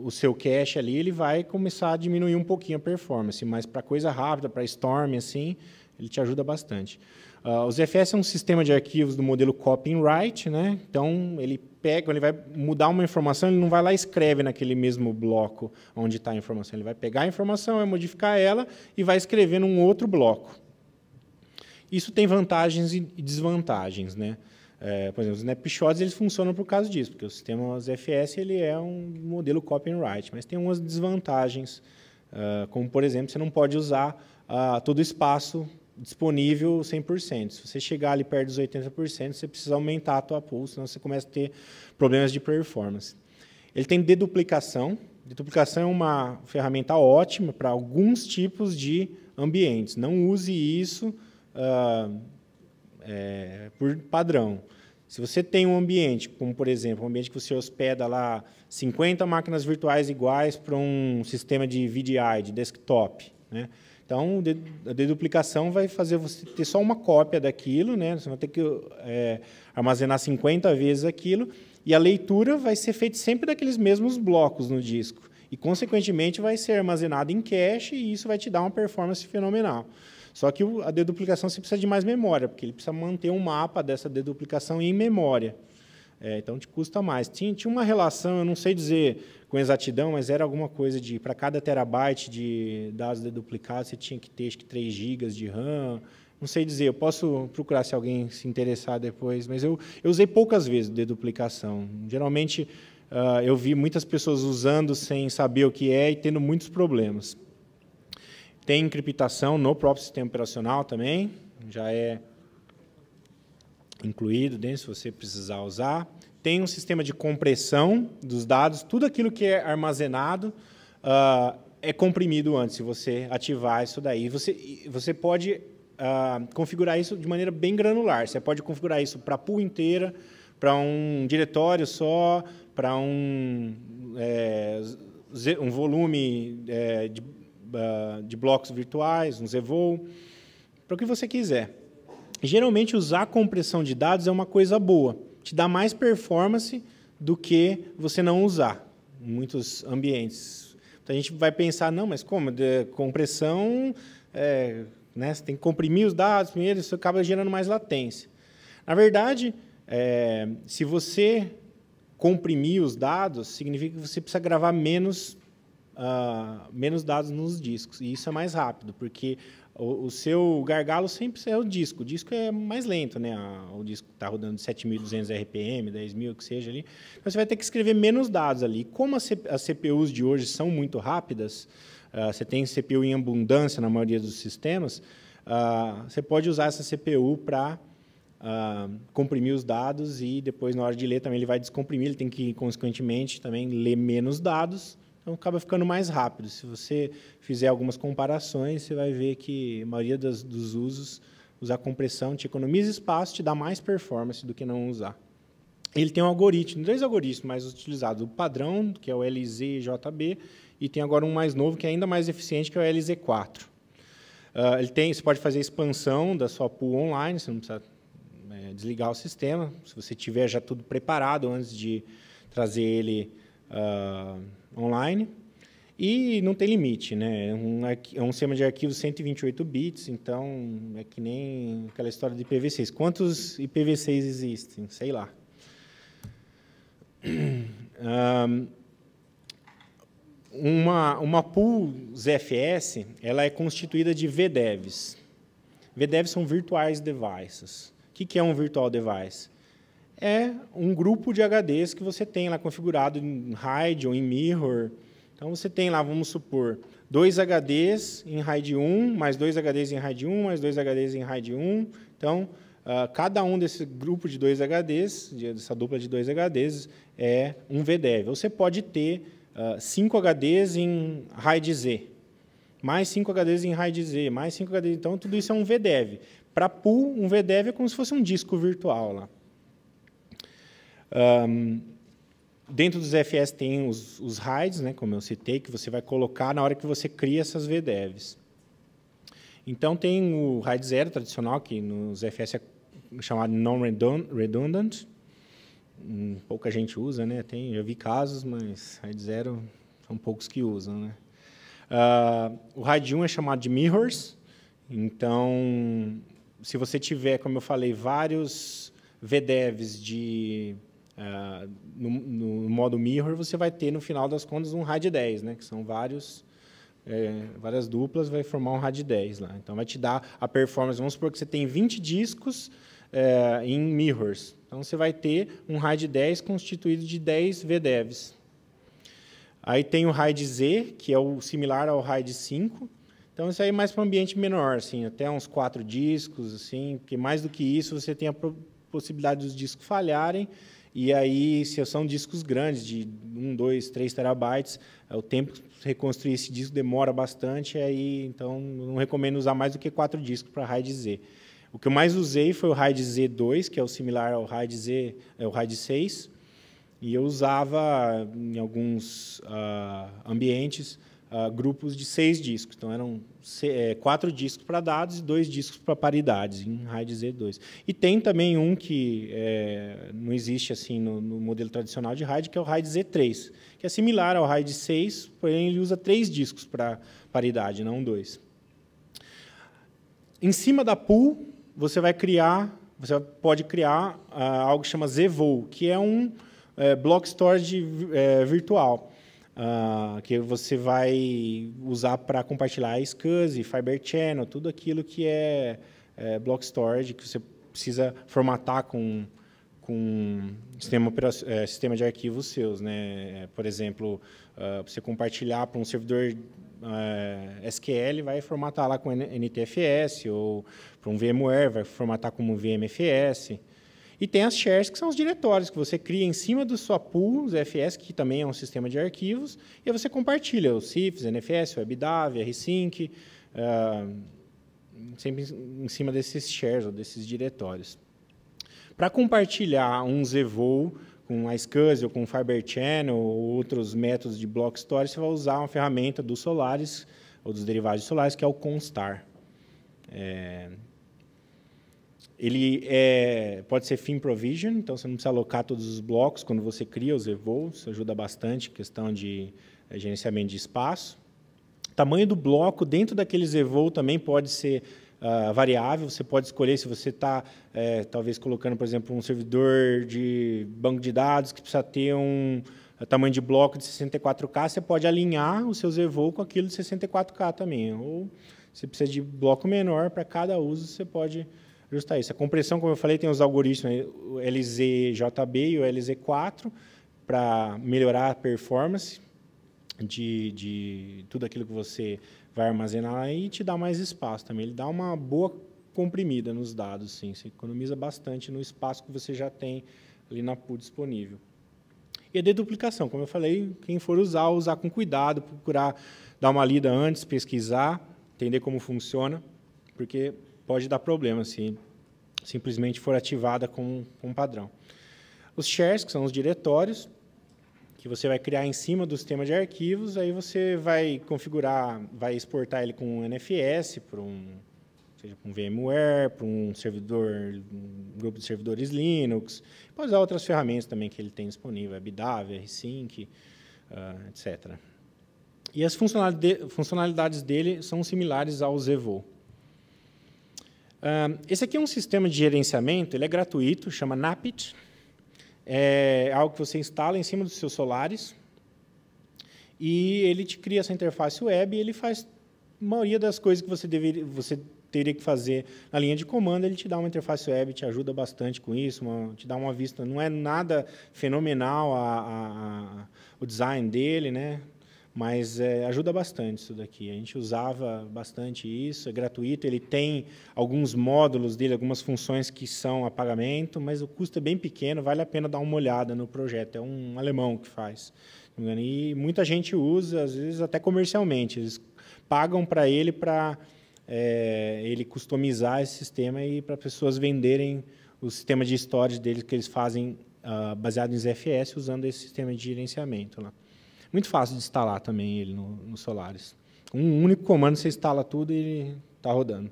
seu cache ali, ele vai começar a diminuir um pouquinho a performance, mas para coisa rápida, para Storm, assim, ele te ajuda bastante. O ZFS é um sistema de arquivos do modelo Copy and Write, né? Então, ele pega, ele vai mudar uma informação, ele não vai lá e escreve naquele mesmo bloco onde está a informação, ele vai pegar a informação, vai modificar ela e vai escrever num outro bloco. Isso tem vantagens e desvantagens, né? Por exemplo, os snapshots eles funcionam por causa disso, porque o sistema ZFS ele é um modelo copy and write, mas tem umas desvantagens, como, por exemplo, você não pode usar todo o espaço disponível 100%. Se você chegar ali perto dos 80%, você precisa aumentar a tua pool, senão você começa a ter problemas de performance. Ele tem deduplicação. Deduplicação é uma ferramenta ótima para alguns tipos de ambientes. Não use isso por padrão. Se você tem um ambiente, como, por exemplo, um ambiente que você hospeda lá 50 máquinas virtuais iguais para um sistema de VDI, de desktop, né? Então, a deduplicação vai fazer você ter só uma cópia daquilo, né? Você vai ter que armazenar 50 vezes aquilo, e a leitura vai ser feita sempre daqueles mesmos blocos no disco. E, consequentemente, vai ser armazenado em cache, e isso vai te dar uma performance fenomenal. Só que a deduplicação você precisa de mais memória, porque ele precisa manter um mapa dessa deduplicação em memória. Então, te custa mais. Tinha uma relação, eu não sei dizer com exatidão, mas era alguma coisa de, para cada terabyte de dados deduplicados, você tinha que ter, acho que, 3 GB de RAM. Não sei dizer, eu posso procurar se alguém se interessar depois, mas eu usei poucas vezes deduplicação. Geralmente, eu vi muitas pessoas usando sem saber o que é e tendo muitos problemas. Tem encriptação no próprio sistema operacional também, já é incluído dentro, se você precisar usar. Tem um sistema de compressão dos dados, tudo aquilo que é armazenado é comprimido antes, se você ativar isso daí. Você pode configurar isso de maneira bem granular, você pode configurar isso para a pool inteira, para um diretório só, para um volume de blocos virtuais, um ZVOL, para o que você quiser. Geralmente, usar compressão de dados é uma coisa boa, te dá mais performance do que você não usar em muitos ambientes. Então, a gente vai pensar, não, mas como? Compressão, né, você tem que comprimir os dados primeiro, isso acaba gerando mais latência. Na verdade, se você comprimir os dados, significa que você precisa gravar menos dados nos discos, e isso é mais rápido, porque o seu gargalo sempre é o disco é mais lento, né? O disco está rodando 7.200 RPM, 10.000, que seja ali, então você vai ter que escrever menos dados ali. Como as CPUs de hoje são muito rápidas, você tem CPU em abundância na maioria dos sistemas, você pode usar essa CPU para comprimir os dados e depois, na hora de ler, também ele vai descomprimir, ele tem que, consequentemente, também ler menos dados. Então, acaba ficando mais rápido. Se você fizer algumas comparações, você vai ver que a maioria dos usos, usar compressão te economiza espaço, te dá mais performance do que não usar. Ele tem um algoritmo, 2 algoritmos mais utilizados. O padrão, que é o LZJB, e tem agora um mais novo, que é ainda mais eficiente, que é o LZ4. Você pode fazer expansão da sua pool online, você não precisa desligar o sistema. Se você tiver já tudo preparado antes de trazer ele online, e não tem limite, né? É um sistema de arquivos 128 bits, então é que nem aquela história de IPv6. Quantos IPv6 existem? Sei lá. Uma pool ZFS ela é constituída de VDEVs. VDEVs são Virtual Devices. O que é um Virtual Device? É um grupo de HDs que você tem lá configurado em RAID ou em Mirror. Então, você tem lá, vamos supor, 2 HDs em RAID 1, mais 2 HDs em RAID 1, mais 2 HDs em RAID 1. Então, cada um desse grupo de 2 HDs, dessa dupla de 2 HDs, é um VDEV. Você pode ter 5 HDs em RAID Z, mais 5 HDs em RAID Z, mais 5 HDs. Então, tudo isso é um VDEV. Para pool, um VDEV é como se fosse um disco virtual lá. Dentro dos ZFS tem os RAIDs, né, como eu citei, que você vai colocar na hora que você cria essas VDEVs. Então, tem o RAID 0 tradicional, que nos ZFS é chamado non-redundant. Pouca gente usa, né? Já vi casos, mas RAID 0 são poucos que usam, né? O RAID 1 é chamado de mirrors. Então, se você tiver, como eu falei, vários VDEVs no modo mirror, você vai ter, no final das contas, um RAID 10, né? Que são várias duplas, vai formar um RAID 10 lá. Então, vai te dar a performance. Vamos supor que você tem 20 discos em mirrors. Então, você vai ter um RAID 10 constituído de 10 VDEVs. Aí tem o RAID Z, que é o similar ao RAID 5. Então, isso aí é mais para um ambiente menor, assim, até uns 4 discos, assim, porque mais do que isso, você tem a possibilidade dos discos falharem. E aí, se são discos grandes, de 1, 2, 3 terabytes, o tempo de reconstruir esse disco demora bastante, aí, então, não recomendo usar mais do que 4 discos para RAID Z. O que eu mais usei foi o RAID Z2, que é o similar ao RAID Z, o RAID 6, e eu usava, em alguns ambientes, grupos de 6 discos. Então, eram 4 discos para dados e 2 discos para paridades, em RAID Z2. E tem também um que não existe assim no modelo tradicional de RAID, que é o RAID Z3, que é similar ao RAID 6, porém ele usa 3 discos para paridade, não 2. Em cima da pool, você pode criar algo que chama ZVOL, que é um block storage virtual. Que você vai usar para compartilhar SCSI, Fiber Channel, tudo aquilo que é block storage, que você precisa formatar com sistema de arquivos seus, né? Por exemplo, você compartilhar para um servidor SQL, vai formatar lá com NTFS, ou para um VMware, vai formatar como VMFS. E tem as shares, que são os diretórios que você cria em cima do sua pool, ZFS, que também é um sistema de arquivos, e aí você compartilha os CIFS, NFS, WebDAV, RSync, sempre em cima desses shares, ou desses diretórios. Para compartilhar um ZVOL com a SCSI, ou com Fiber Channel, ou outros métodos de block storage, você vai usar uma ferramenta do Solaris, ou dos derivados de Solaris, que é o Constar. Ele pode ser theme provision, então você não precisa alocar todos os blocos quando você cria os ZVOLs, isso ajuda bastante a questão de gerenciamento de espaço. O tamanho do bloco dentro daquele ZVOL também pode ser variável, você pode escolher se você está, talvez, colocando, por exemplo, um servidor de banco de dados que precisa ter um tamanho de bloco de 64K, você pode alinhar o seu ZVOL com aquilo de 64K também. Ou, se precisa de bloco menor, para cada uso, você pode ajustar isso. A compressão, como eu falei, tem os algoritmos, o LZJB e o LZ4, para melhorar a performance de tudo aquilo que você vai armazenar e te dá mais espaço também. Ele dá uma boa comprimida nos dados, sim. Você economiza bastante no espaço que você já tem ali na pool disponível. E a deduplicação, como eu falei, quem for usar com cuidado, procurar dar uma lida antes, pesquisar, entender como funciona, porque pode dar problema se simplesmente for ativada com um padrão. Os shares, que são os diretórios, que você vai criar em cima do sistema de arquivos, aí você vai configurar, vai exportar ele com um NFS, para um VMware, para um servidor, um grupo de servidores Linux, pode usar outras ferramentas também que ele tem disponível, WebDAV, RSync, etc. E as funcionalidades dele são similares ao ZVOL. Esse aqui é um sistema de gerenciamento, ele é gratuito, chama Napit. é algo que você instala em cima dos seus Solaris e ele te cria essa interface web e ele faz a maioria das coisas que você teria que fazer na linha de comando, ele te dá uma interface web, te ajuda bastante com isso, te dá uma vista. Não é nada fenomenal o design dele, né? Mas ajuda bastante isso daqui. A gente usava bastante isso, é gratuito, ele tem alguns módulos dele, algumas funções que são a pagamento, mas o custo é bem pequeno, vale a pena dar uma olhada no projeto. É um alemão que faz. E muita gente usa, às vezes até comercialmente. Eles pagam para ele ele customizar esse sistema e para pessoas venderem o sistema de storage deles que eles fazem baseado em ZFS, usando esse sistema de gerenciamento lá. Muito fácil de instalar também ele no Solaris. Um único comando, você instala tudo e ele está rodando.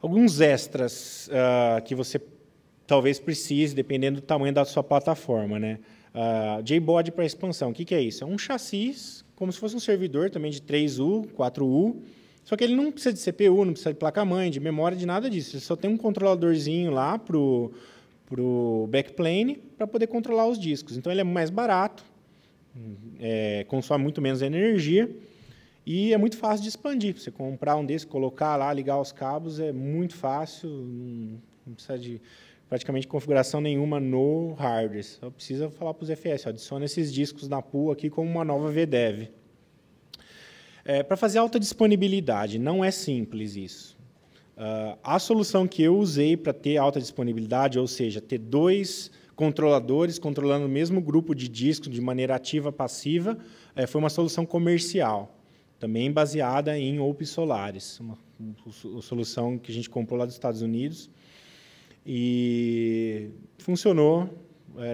Alguns extras que você talvez precise, dependendo do tamanho da sua plataforma, né? JBOD para expansão, o que é isso? É um chassi, como se fosse um servidor também de 3U, 4U, só que ele não precisa de CPU, não precisa de placa-mãe, de memória, de nada disso. Ele só tem um controladorzinho lá para o backplane para poder controlar os discos. Então, ele é mais barato, consome muito menos energia e é muito fácil de expandir. Você comprar um desse, colocar lá, ligar os cabos, é muito fácil, não precisa de praticamente configuração nenhuma no hardware. Só precisa falar para os FS, adiciona esses discos na pool aqui como uma nova VDEV. Para fazer alta disponibilidade, não é simples isso. A solução que eu usei para ter alta disponibilidade, ou seja, ter 2 controladores controlando o mesmo grupo de discos de maneira ativa e passiva, foi uma solução comercial, também baseada em Open Solaris, uma solução que a gente comprou lá dos Estados Unidos, e funcionou,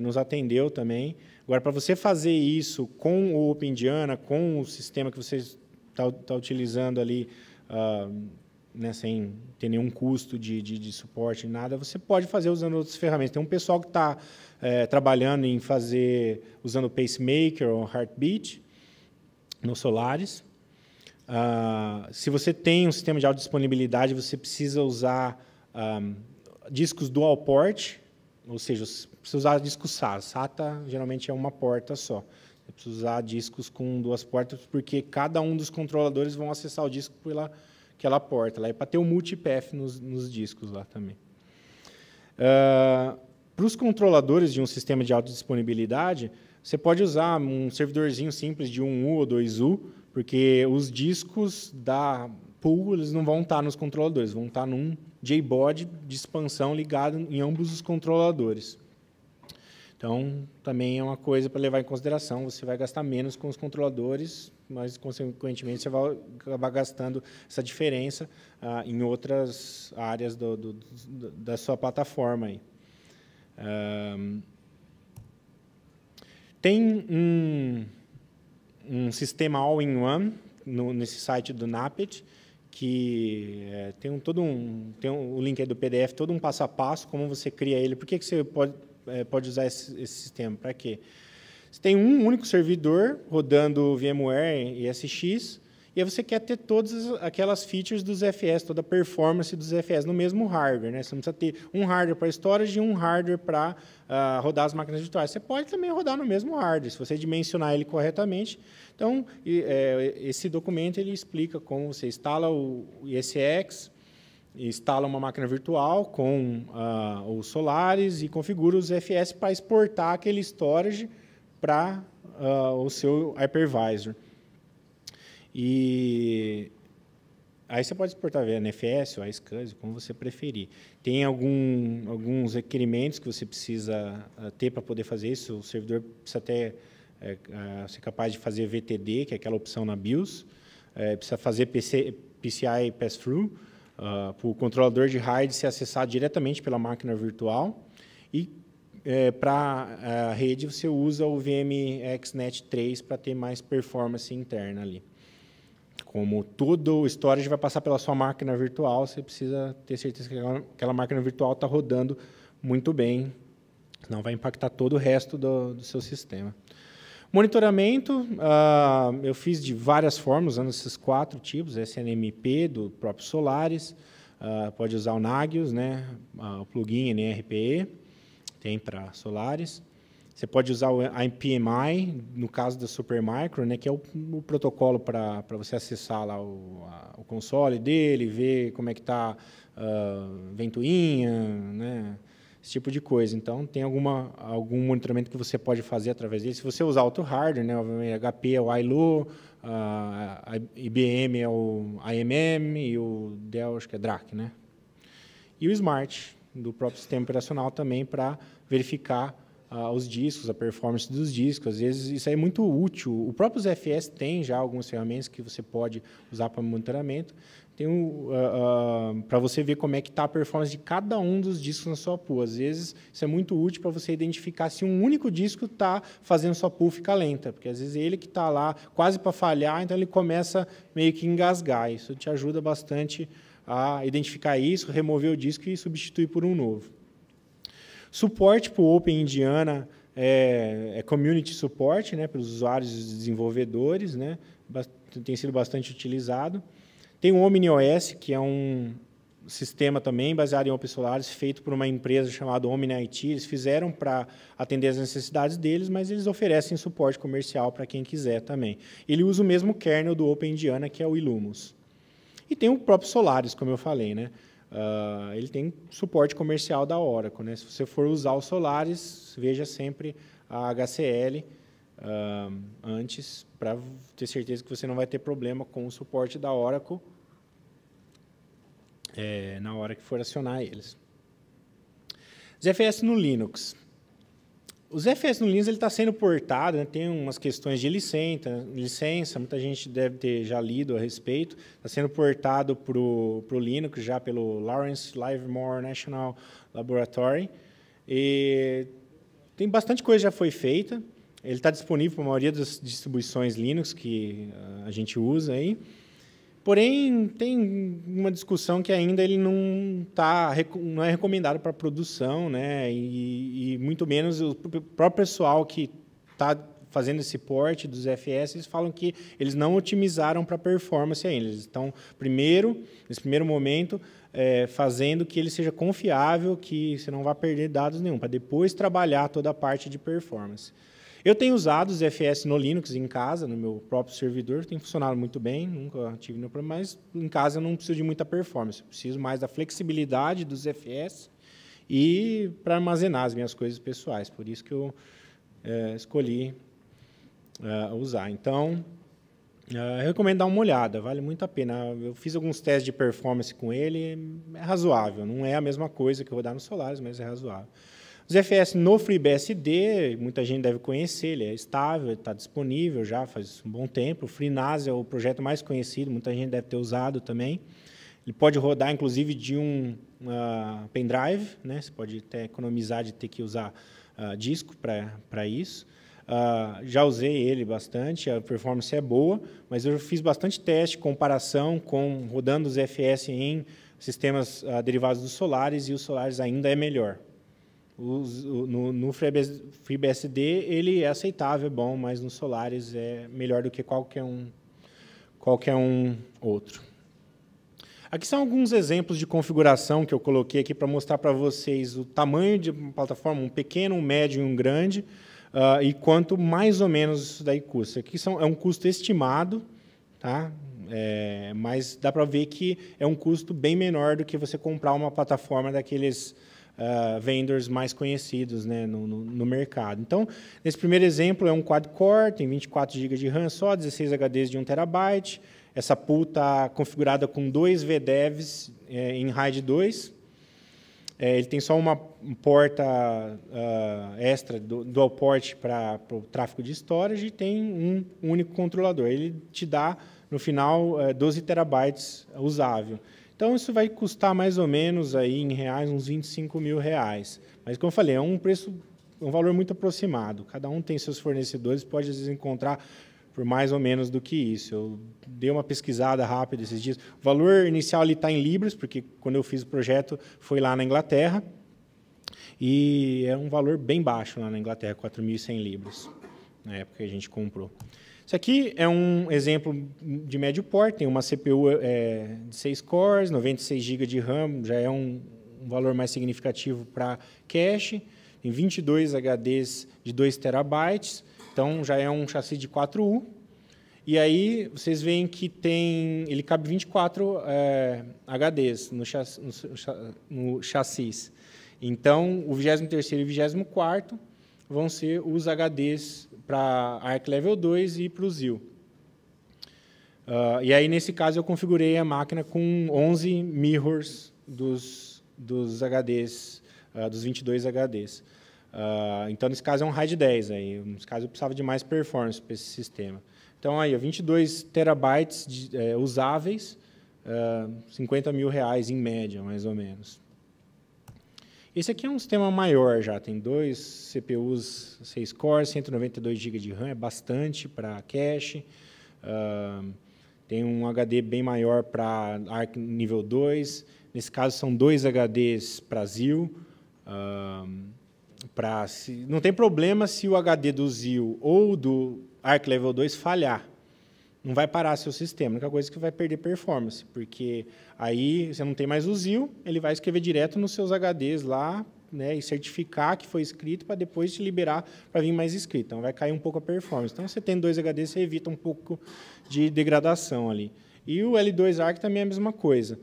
nos atendeu também. Agora, para você fazer isso com o OpenIndiana, com o sistema que você está utilizando ali, né, sem ter nenhum custo de suporte, nada, você pode fazer usando outras ferramentas. Tem um pessoal que está trabalhando em fazer, usando o Pacemaker ou Heartbeat no Solaris. Se você tem um sistema de alta disponibilidade, você precisa usar discos dual port, ou seja, você precisa usar discos SATA. SATA geralmente é uma porta só. Você precisa usar discos com 2 portas, porque cada um dos controladores vão acessar o disco pelaquela porta. Lá é para ter o multipath nos discos lá também. Para os controladores de um sistema de alta disponibilidade, você pode usar um servidorzinho simples de 1U ou 2U, porque os discos da pool eles não vão estar nos controladores, vão estar num JBOD de expansão ligado em ambos os controladores. Então, também é uma coisa para levar em consideração. Você vai gastar menos com os controladores, mas, consequentemente, você vai acabar gastando essa diferença em outras áreas da sua plataforma. Aí. Tem um sistema all-in-one nesse site do NAPET, que tem o link aí do PDF, todo um passo a passo, como você cria ele. Por que você pode usar esse sistema? Para quê? Você tem um único servidor rodando VMware e SX, e aí você quer ter todas aquelas features dos FS, toda a performance dos FS no mesmo hardware. Né? Você não precisa ter um hardware para storage e um hardware para rodar as máquinas virtuais. Você pode também rodar no mesmo hardware, se você dimensionar ele corretamente. Então, esse documento ele explica como você instala o ESX, instala uma máquina virtual com os Solaris e configura os FS para exportar aquele storage para o seu hypervisor. E aí você pode exportar via NFS ou iSCSI, como você preferir. Tem alguns requerimentos que você precisa ter para poder fazer isso. O servidor precisa até ser capaz de fazer VTD, que é aquela opção na BIOS. Precisa fazer PCI Pass-Through, para o controlador de RAID ser acessado diretamente pela máquina virtual. E para a rede, você usa o VMXNet 3 para ter mais performance interna ali. Como todo o storage vai passar pela sua máquina virtual, você precisa ter certeza que aquela máquina virtual está rodando muito bem, senão vai impactar todo o resto do seu sistema. Monitoramento, eu fiz de várias formas, usando esses 4 tipos, SNMP do próprio Solaris, pode usar o Nagios, né, o plugin NRPE, tem para Solaris. Você pode usar o IPMI, no caso da Supermicro, né, que é o protocolo para você acessar lá o console dele, ver como é que está ventoinha, né, esse tipo de coisa. Então, tem algum monitoramento que você pode fazer através dele. Se você usar outro hardware, né, obviamente, HP é o iLO, a IBM é o IMM e o Dell, acho que é DRAC, né? E o Smart, do próprio sistema operacional também, para verificar os discos, a performance dos discos. Às vezes, isso aí é muito útil. O próprio ZFS tem já algumas ferramentas que você pode usar para monitoramento. Tem para você ver como é que está a performance de cada um dos discos na sua pool. Às vezes, isso é muito útil para você identificar se um único disco está fazendo sua pool ficar lenta, porque às vezes ele que está lá quase para falhar, então ele começa meio que engasgar. Isso te ajuda bastante a identificar isso, remover o disco e substituir por um novo. Suporte para o Open Indiana é community support, né, para os usuários e desenvolvedores, né, tem sido bastante utilizado. Tem o OmniOS, que é um sistema também baseado em OpenSolaris, feito por uma empresa chamada OmniIT. Eles fizeram para atender as necessidades deles, mas eles oferecem suporte comercial para quem quiser também. Ele usa o mesmo kernel do Open Indiana, que é o Illumos. E tem o próprio Solaris, como eu falei, né? Ele tem suporte comercial da Oracle, né? Se você for usar o Solaris, veja sempre a HCL antes, para ter certeza que você não vai ter problema com o suporte da Oracle na hora que for acionar eles. ZFS no Linux. O ZFS no Linux está sendo portado, né, tem umas questões de licença, muita gente deve ter já lido a respeito. Está sendo portado para o Linux, já pelo Lawrence Livermore National Laboratory. E tem bastante coisa já foi feita. Ele está disponível para a maioria das distribuições Linux que a gente usa aí. Porém, tem uma discussão que ainda ele não é recomendado para produção, né? E muito menos o próprio pessoal que está fazendo esse port dos FS, eles falam que eles não otimizaram para performance ainda. Eles estão, nesse primeiro momento, fazendo que ele seja confiável, que você não vai perder dados nenhum, para depois trabalhar toda a parte de performance. Eu tenho usado os FS no Linux em casa, no meu próprio servidor, tem funcionado muito bem, nunca tive nenhum problema, mas em casa eu não preciso de muita performance, eu preciso mais da flexibilidade dos FS e para armazenar as minhas coisas pessoais, por isso que eu escolhi usar. Então, eu recomendo dar uma olhada, vale muito a pena. Eu fiz alguns testes de performance com ele, é razoável, não é a mesma coisa que eu vou dar no Solaris, mas é razoável. O ZFS no FreeBSD, muita gente deve conhecer, ele é estável, está disponível já faz um bom tempo. O FreeNAS é o projeto mais conhecido, muita gente deve ter usado também. Ele pode rodar, inclusive, de um pendrive, né? Você pode até economizar de ter que usar disco para isso. Já usei ele bastante, a performance é boa, mas eu fiz bastante teste, comparação com rodando os ZFS em sistemas derivados dos Solaris, e o Solaris ainda é melhor. No FreeBSD ele é aceitável, é bom, mas no Solaris é melhor do que qualquer um outro. Aqui são alguns exemplos de configuração que eu coloquei aqui para mostrar para vocês o tamanho de uma plataforma, um pequeno, um médio e um grande, e quanto mais ou menos isso daí custa. Aqui é um custo estimado, tá? Mas dá para ver que é um custo bem menor do que você comprar uma plataforma daqueles vendors mais conhecidos, né, no mercado. Então, nesse primeiro exemplo, é um quad-core, tem 24 GB de RAM só, 16 HDs de 1 TB. Essa pool está configurada com 2 VDEVs em RAID 2. Ele tem só uma porta extra, dual port para o tráfego de storage, e tem um único controlador. Ele te dá, no final, 12 TB usável. Então, isso vai custar mais ou menos aí, em reais, uns R$25.000. Mas, como eu falei, é um valor muito aproximado. Cada um tem seus fornecedores, pode, às vezes, encontrar por mais ou menos do que isso. Eu dei uma pesquisada rápida esses dias. O valor inicial está em libras, porque quando eu fiz o projeto foi lá na Inglaterra, e é um valor bem baixo lá na Inglaterra, 4.100 libras, na época que a gente comprou. Isso aqui é um exemplo de médio porte, tem uma CPU de 6 cores, 96 GB de RAM, já é um valor mais significativo para cache. em 22 HDs de 2 terabytes, então já é um chassi de 4U. E aí vocês veem que ele cabe 24 HDs no chassis. Então, o 23º e o 24º vão ser os HDs para Arc Level 2 e para o ZIL. E aí, nesse caso, eu configurei a máquina com 11 mirrors dos HDs, dos 22 HDs. Então, nesse caso, é um RAID 10. Aí. Nesse caso, eu precisava de mais performance para esse sistema. Então, aí, 22 terabytes usáveis, R$50 mil em média, mais ou menos. Esse aqui é um sistema maior já, tem 2 CPUs 6 cores, 192 GB de RAM, é bastante para cache. Tem um HD bem maior para Arc nível 2. Nesse caso, são 2 HDs para ZIL. Não tem problema se o HD do ZIL ou do Arc Level 2 falhar. Não vai parar seu sistema. A única coisa é que vai perder performance, porque aí você não tem mais o ZIL, ele vai escrever direto nos seus HDs lá, né, e certificar que foi escrito para depois te liberar para vir mais escrito. Então, vai cair um pouco a performance. Então, você tendo 2 HDs, você evita um pouco de degradação ali. E o L2 Arc também é a mesma coisa.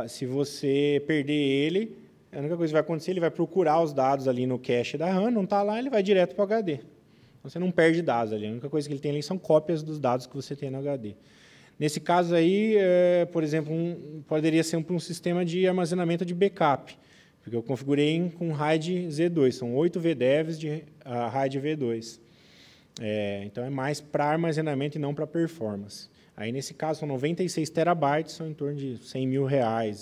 Se você perder ele, a única coisa que vai acontecer, ele vai procurar os dados ali no cache da RAM, não está lá, ele vai direto para o HD. Então, você não perde dados ali. A única coisa que ele tem ali são cópias dos dados que você tem no HD. Nesse caso aí, por exemplo, poderia ser um sistema de armazenamento de backup, porque eu configurei com RAID Z2, são 8 VDEVs de RAID V2. Então, é mais para armazenamento e não para performance. Aí, nesse caso, são 96 terabytes, são em torno de R$100 mil.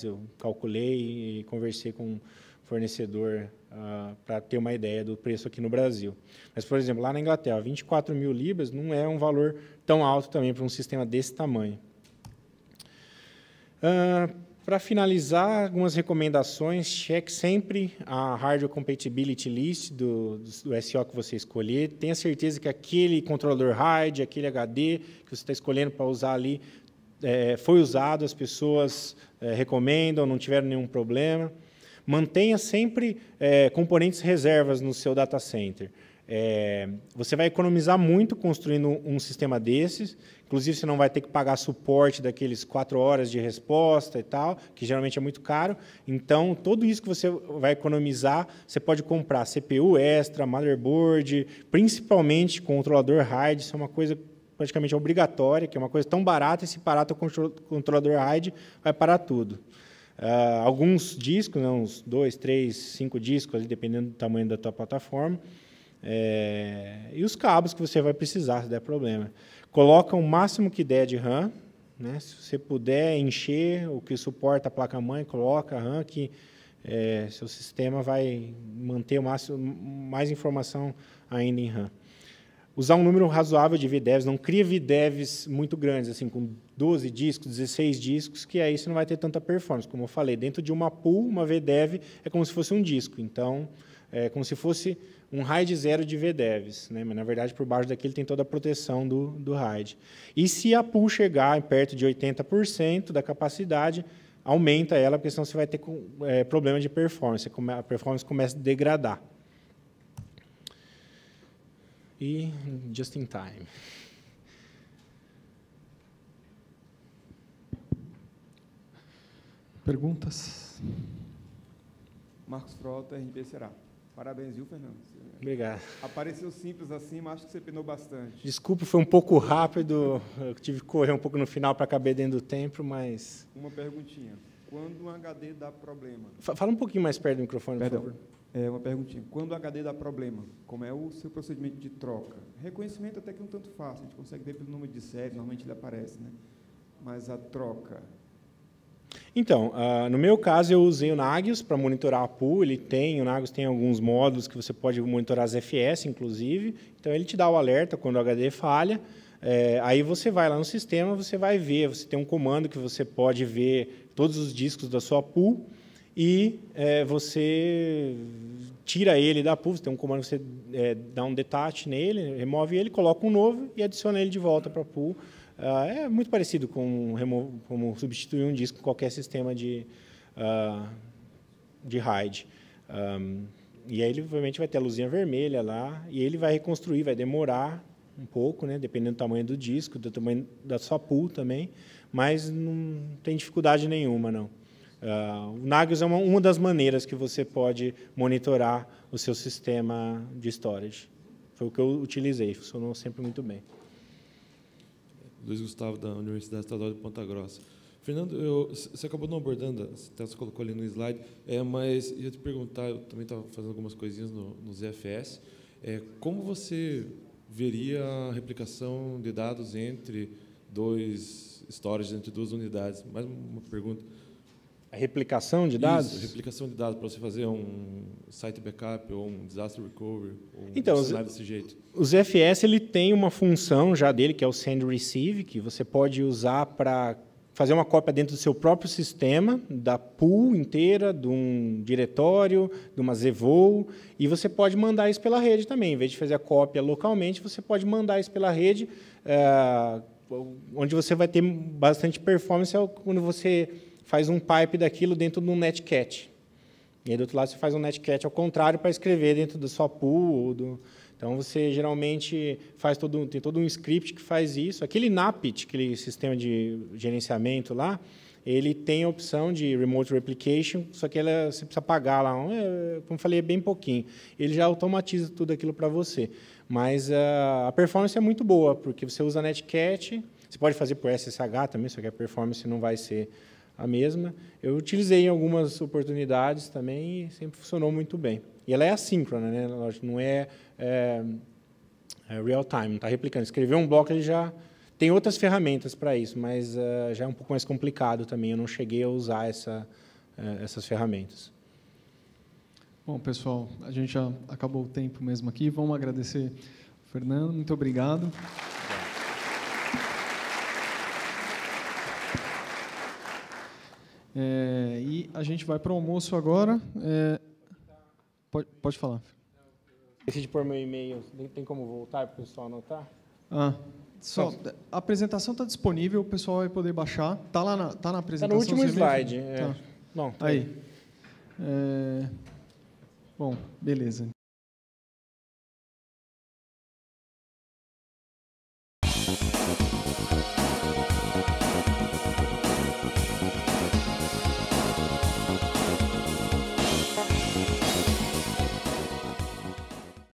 Eu calculei e conversei com o fornecedor para ter uma ideia do preço aqui no Brasil. Mas, por exemplo, lá na Inglaterra, 24 mil libras não é um valor tão alto também para um sistema desse tamanho. Para finalizar, algumas recomendações, cheque sempre a Hardware Compatibility List do SO que você escolher. Tenha certeza que aquele controlador RAID, aquele HD que você está escolhendo para usar ali, foi usado, as pessoas recomendam, não tiveram nenhum problema. Mantenha sempre componentes reservas no seu data center. Você vai economizar muito construindo um sistema desses. Inclusive, você não vai ter que pagar suporte daqueles 4 horas de resposta e tal, que geralmente é muito caro. Então, tudo isso que você vai economizar, você pode comprar CPU extra, motherboard, principalmente controlador RAID. Isso é uma coisa praticamente obrigatória, que é uma coisa tão barata, e se parar o controlador RAID, vai parar tudo. Alguns discos, uns 2, 3, 5 discos, ali, dependendo do tamanho da tua plataforma. E os cabos que você vai precisar, se der problema. Coloca o máximo que der de RAM, né? Se você puder encher o que suporta a placa-mãe, coloca a RAM, que seu sistema vai manter o máximo, mais informação ainda em RAM. Usar um número razoável de VDEVs, não cria VDEVs muito grandes, assim, com 12 discos, 16 discos, que aí você não vai ter tanta performance. Como eu falei, dentro de uma pool, uma VDEV é como se fosse um disco. Então, é como se fosse um RAID 0 de VDEVs, né? Mas, na verdade, por baixo daquele tem toda a proteção do RAID. E se a pool chegar perto de 80% da capacidade, aumenta ela, porque senão você vai ter problema de performance. A performance começa a degradar. E just in time. Perguntas? Marcos Frota, RB Ceará. Parabéns, viu, Fernando? Obrigado. Apareceu simples assim, mas acho que você penou bastante. Desculpa, foi um pouco rápido. Eu tive que correr um pouco no final para caber dentro do tempo, mas... Uma perguntinha. Quando um HD dá problema... Fala um pouquinho mais perto do microfone, Perdão. por favor. Uma perguntinha. Quando o HD dá problema, como é o seu procedimento de troca? Reconhecimento até que um tanto fácil, a gente consegue ver pelo número de série, normalmente ele aparece, né? Mas a troca... Então, no meu caso, eu usei o Nagios para monitorar a pool. O Nagios tem alguns módulos que você pode monitorar as FS, inclusive. Então, ele te dá o alerta quando o HD falha. Aí você vai lá no sistema, você vai ver, você tem um comando que você pode ver todos os discos da sua pool e você tira ele da pool. Você tem um comando que você dá um detach nele, remove ele, coloca um novo e adiciona ele de volta para a pool. É muito parecido com como substituir um disco em qualquer sistema de RAID. E aí ele, obviamente, vai ter a luzinha vermelha lá, e ele vai reconstruir, vai demorar um pouco, né, dependendo do tamanho do disco, do tamanho da sua pool também, mas não tem dificuldade nenhuma, não. O Nagios é uma das maneiras que você pode monitorar o seu sistema de storage. Foi o que eu utilizei, funcionou sempre muito bem. Luiz Gustavo, da Universidade Estadual de Ponta Grossa. Fernando, você acabou não abordando, até você colocou ali no slide, mas ia te perguntar, eu também estava fazendo algumas coisinhas no ZFS, como você veria a replicação de dados entre dois storages, entre duas unidades? Mais uma pergunta. A replicação de dados? Isso, replicação de dados, para você fazer um site backup ou um disaster recovery, ou então, um cenário desse jeito. O ZFS ele tem uma função já dele, que é o send receive, que você pode usar para fazer uma cópia dentro do seu próprio sistema, da pool inteira, de um diretório, de uma ZVOL, e você pode mandar isso pela rede também. Em vez de fazer a cópia localmente, você pode mandar isso pela rede, onde você vai ter bastante performance quando você faz um pipe daquilo dentro de um netcat. E aí, do outro lado, você faz um netcat ao contrário para escrever dentro da sua pool. Então, você geralmente tem todo um script que faz isso. Aquele NAPIT, aquele sistema de gerenciamento lá, ele tem a opção de Remote Replication, só que você precisa pagar lá, como eu falei, é bem pouquinho. Ele já automatiza tudo aquilo para você. Mas a performance é muito boa, porque você usa netcat, você pode fazer por SSH também, só que a performance não vai ser a mesma. Eu utilizei em algumas oportunidades também e sempre funcionou muito bem. E ela é assíncrona, né? Não é real time, não está replicando. Escrever um bloco, ele já tem outras ferramentas para isso, mas já é um pouco mais complicado também. Eu não cheguei a usar essas ferramentas. Bom, pessoal, a gente já acabou o tempo mesmo aqui. Vamos agradecer o Fernando. Muito obrigado. E a gente vai para o almoço agora. Pode falar. Esqueci de pôr meu e-mail. Tem como voltar para o pessoal anotar? A apresentação está disponível, o pessoal vai poder baixar. Está lá na apresentação. Está no último slide. Tá. Bom, aí. Bom, beleza.